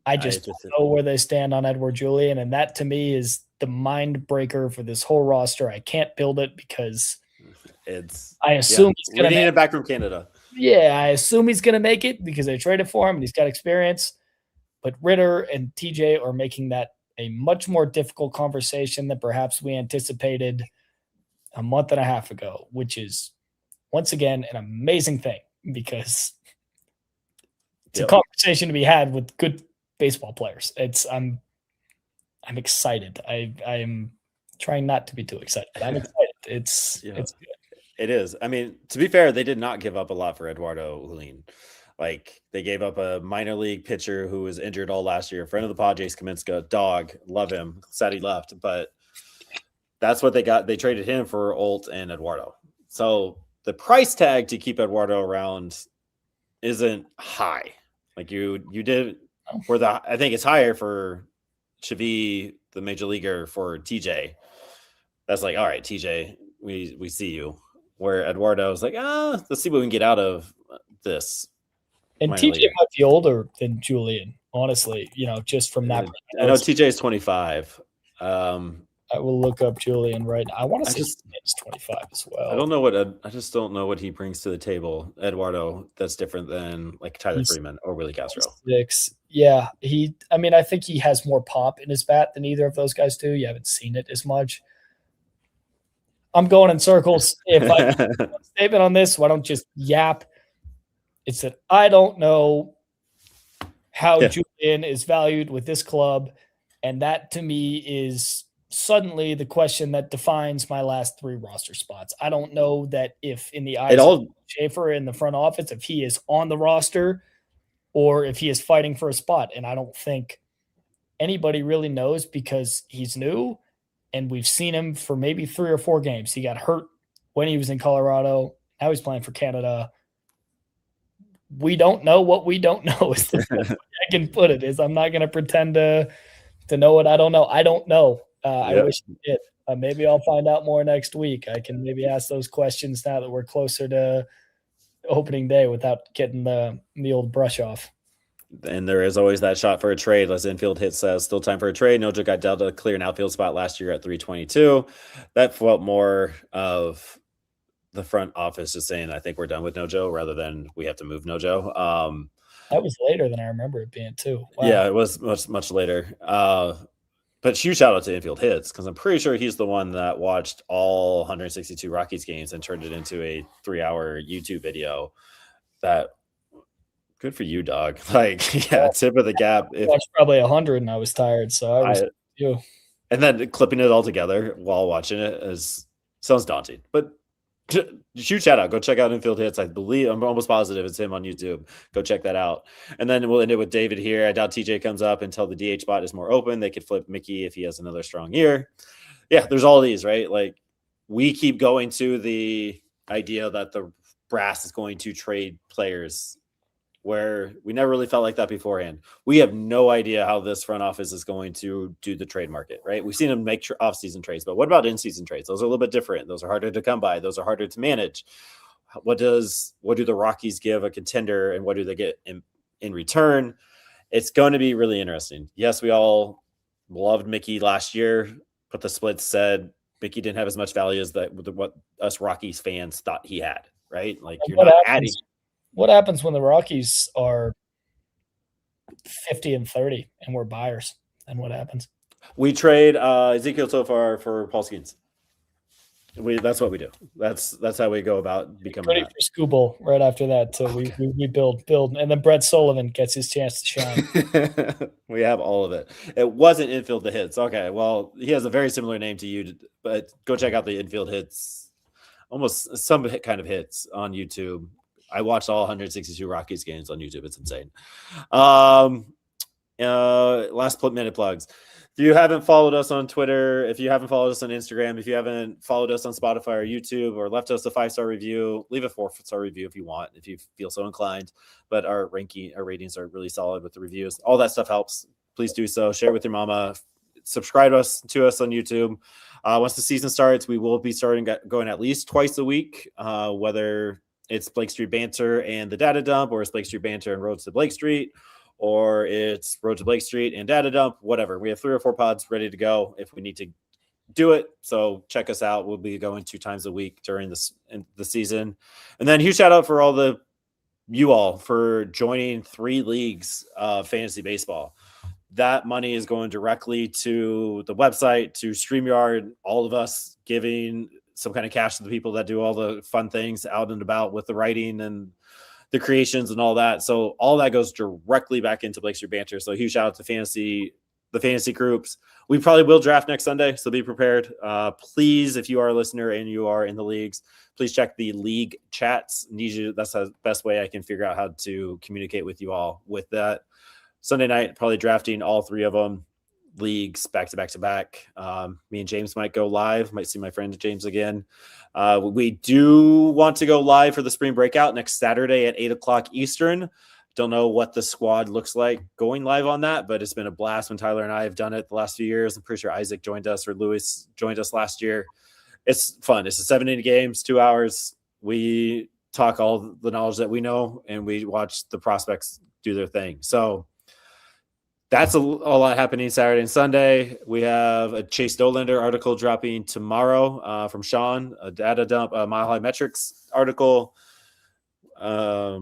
I just don't know where they stand on Edward Julian. And that to me is the mind breaker for this whole roster. I can't build it because I assume he's going to get it back from Canada. Yeah, I assume he's going to make it because they traded for him and he's got experience. But Ritter and TJ are making that a much more difficult conversation than perhaps we anticipated a month and a half ago, which is, once again, an amazing thing because it's a conversation to be had with good baseball players. I'm excited. I'm trying not to be too excited. I'm excited. It's good. It is. I mean, to be fair, they did not give up a lot for Eduardo Julin. Like, they gave up a minor league pitcher who was injured all last year. Friend of the Padres, Kaminska, dog, love him. Sad he left, but that's what they got. They traded him for Olt and Eduardo. So the price tag to keep Eduardo around isn't high. Like you did for I think it's higher for Chavi, the major leaguer, for TJ. That's like, all right, TJ, we see you. Where Eduardo was like, let's see what we can get out of this. And TJ might be older than Julian, honestly, just from that. I know TJ is 25. I will look up Julian right now. I want to say he's 25 as well. I just don't know what he brings to the table, Eduardo, that's different than like Tyler Freeman or Willie Castro. 6. Yeah, I think he has more pop in his bat than either of those guys do. You haven't seen it as much. I'm going in circles. If I have a statement on this, why don't just yap? It's that I don't know how Julian is valued with this club. And that to me is suddenly the question that defines my last 3 roster spots. I don't know that if in the eyes of Schaefer in the front office, if he is on the roster or if he is fighting for a spot. And I don't think anybody really knows because he's new. and we've seen him for maybe 3 or 4 games. He got hurt when he was in Colorado. Now he's playing for Canada. We don't know what we don't know is the best way I can put it. Is I'm not going to pretend to know what I don't know. I don't know. I wish I did. Maybe I'll find out more next week. I can maybe ask those questions now that we're closer to opening day without getting the old brush off. And there is always that shot for a trade. As Infield Hit says, still time for a trade. Nojo got dealt a clear an outfield spot last year at 322. That felt more of the front office just saying, I think we're done with Nojo rather than we have to move Nojo. That was later than I remember it being too. Wow. Yeah, it was much later. But huge shout out to Infield Hits because I'm pretty sure he's the one that watched all 162 Rockies games and turned it into a 3-hour YouTube video. That good for you, dog. Like, yeah, tip of the cap. I watched probably 100 and I was tired, so I was you. And then clipping it all together while watching it sounds daunting, but huge shout out. Go check out Infield Hits. I'm almost positive it's him on YouTube. Go check that out. And then we'll end it with David here. I doubt TJ comes up until the DH spot is more open. They could flip Mickey if he has another strong year. Yeah, there's all these, right? Like we keep going to the idea that the brass is going to trade players where we never really felt like that beforehand. We have no idea how this front office is going to do the trade market, right? We've seen them make off-season trades, but what about in-season trades? Those are a little bit different. Those are harder to come by. Those are harder to manage. What do the Rockies give a contender and what do they get in return? It's going to be really interesting. Yes, we all loved Mickey last year, but the splits said Mickey didn't have as much value as what us Rockies fans thought he had, right? Like you're not adding. What happens when the Rockies are 50-30 and we're buyers? And what happens? We trade Ezekiel Tofar for Paul Skeens. That's what we do. That's how we go about becoming. Ready for Scooble right after that. So okay. we build, and then Brett Sullivan gets his chance to shine. We have all of it. It wasn't Infield the Hits. Okay, well he has a very similar name to you, but go check out the Infield Hits. Almost some kind of hits on YouTube. I watched all 162 Rockies games on YouTube. It's insane. Last minute plugs. If you haven't followed us on Twitter, if you haven't followed us on Instagram, if you haven't followed us on Spotify or YouTube or left us a 5-star review, leave a 4-star review if you want, if you feel so inclined. But our ratings are really solid with the reviews. All that stuff helps. Please do so. Share with your mama. Subscribe to us on YouTube. Once the season starts, we will be going at least twice a week, whether it's Blake Street Banter and the Data Dump, or it's Blake Street Banter and Roads to Blake Street, or it's Road to Blake Street and Data Dump, whatever. We have 3 or 4 pods ready to go if we need to do it. So check us out. We'll be going 2 times a week during the season. And then huge shout out for you all for joining 3 leagues of fantasy baseball. That money is going directly to the website, to StreamYard, all of us giving some kind of cash to the people that do all the fun things out and about with the writing and the creations and all that. So all that goes directly back into Blake Street Banter. So huge shout out to the fantasy groups. We probably will draft next Sunday, so be prepared. Please, if you are a listener and you are in the leagues, please check the league chats. That's the best way I can figure out how to communicate with you all with that. Sunday night, probably drafting all 3 of them. Leagues back to back. Me and James might go live. Might see my friend James again. We do want to go live for the spring breakout next Saturday at 8:00 Eastern. Don't know what the squad looks like going live on that, but it's been a blast when Tyler and I have done it the last few years. I'm pretty sure Isaac joined us or Lewis joined us last year. It's fun. It's a 7-inning game, 2 hours. We talk all the knowledge that we know, and we watch the prospects do their thing. So that's a lot happening Saturday and Sunday. We have a Chase Dolander article dropping tomorrow from Sean, a Data Dump, a Mile High Metrics article. Our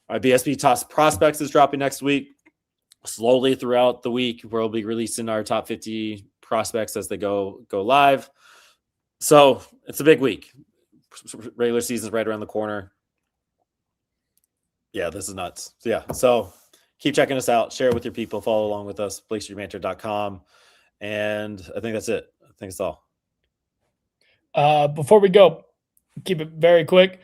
BSB Toss Prospects is dropping next week. Slowly throughout the week, we'll be releasing our top 50 prospects as they go live. So it's a big week. Regular season's right around the corner. Yeah, this is nuts. So keep checking us out. Share it with your people. Follow along with us, BlakeStreetBanter.com. And I think that's it. I think it's all. Before we go, keep it very quick.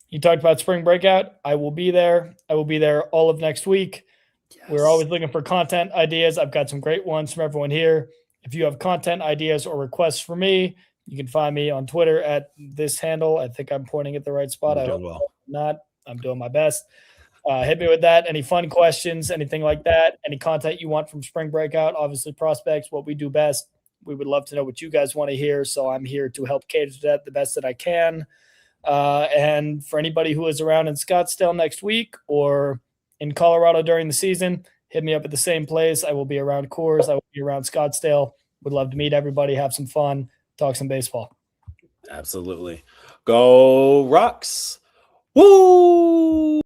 You talked about spring breakout. I will be there. I will be there all of next week. Yes. We're always looking for content ideas. I've got some great ones from everyone here. If you have content ideas or requests for me, you can find me on Twitter at this handle. I think I'm pointing at the right spot. I hope not. I'm doing my best. Hit me with that. Any fun questions, anything like that, any content you want from Spring Breakout, obviously prospects, what we do best. We would love to know what you guys want to hear. So I'm here to help cater to that the best that I can. And for anybody who is around in Scottsdale next week or in Colorado during the season, hit me up at the same place. I will be around Coors. I will be around Scottsdale. Would love to meet everybody, have some fun, talk some baseball. Absolutely. Go Rocks. Woo!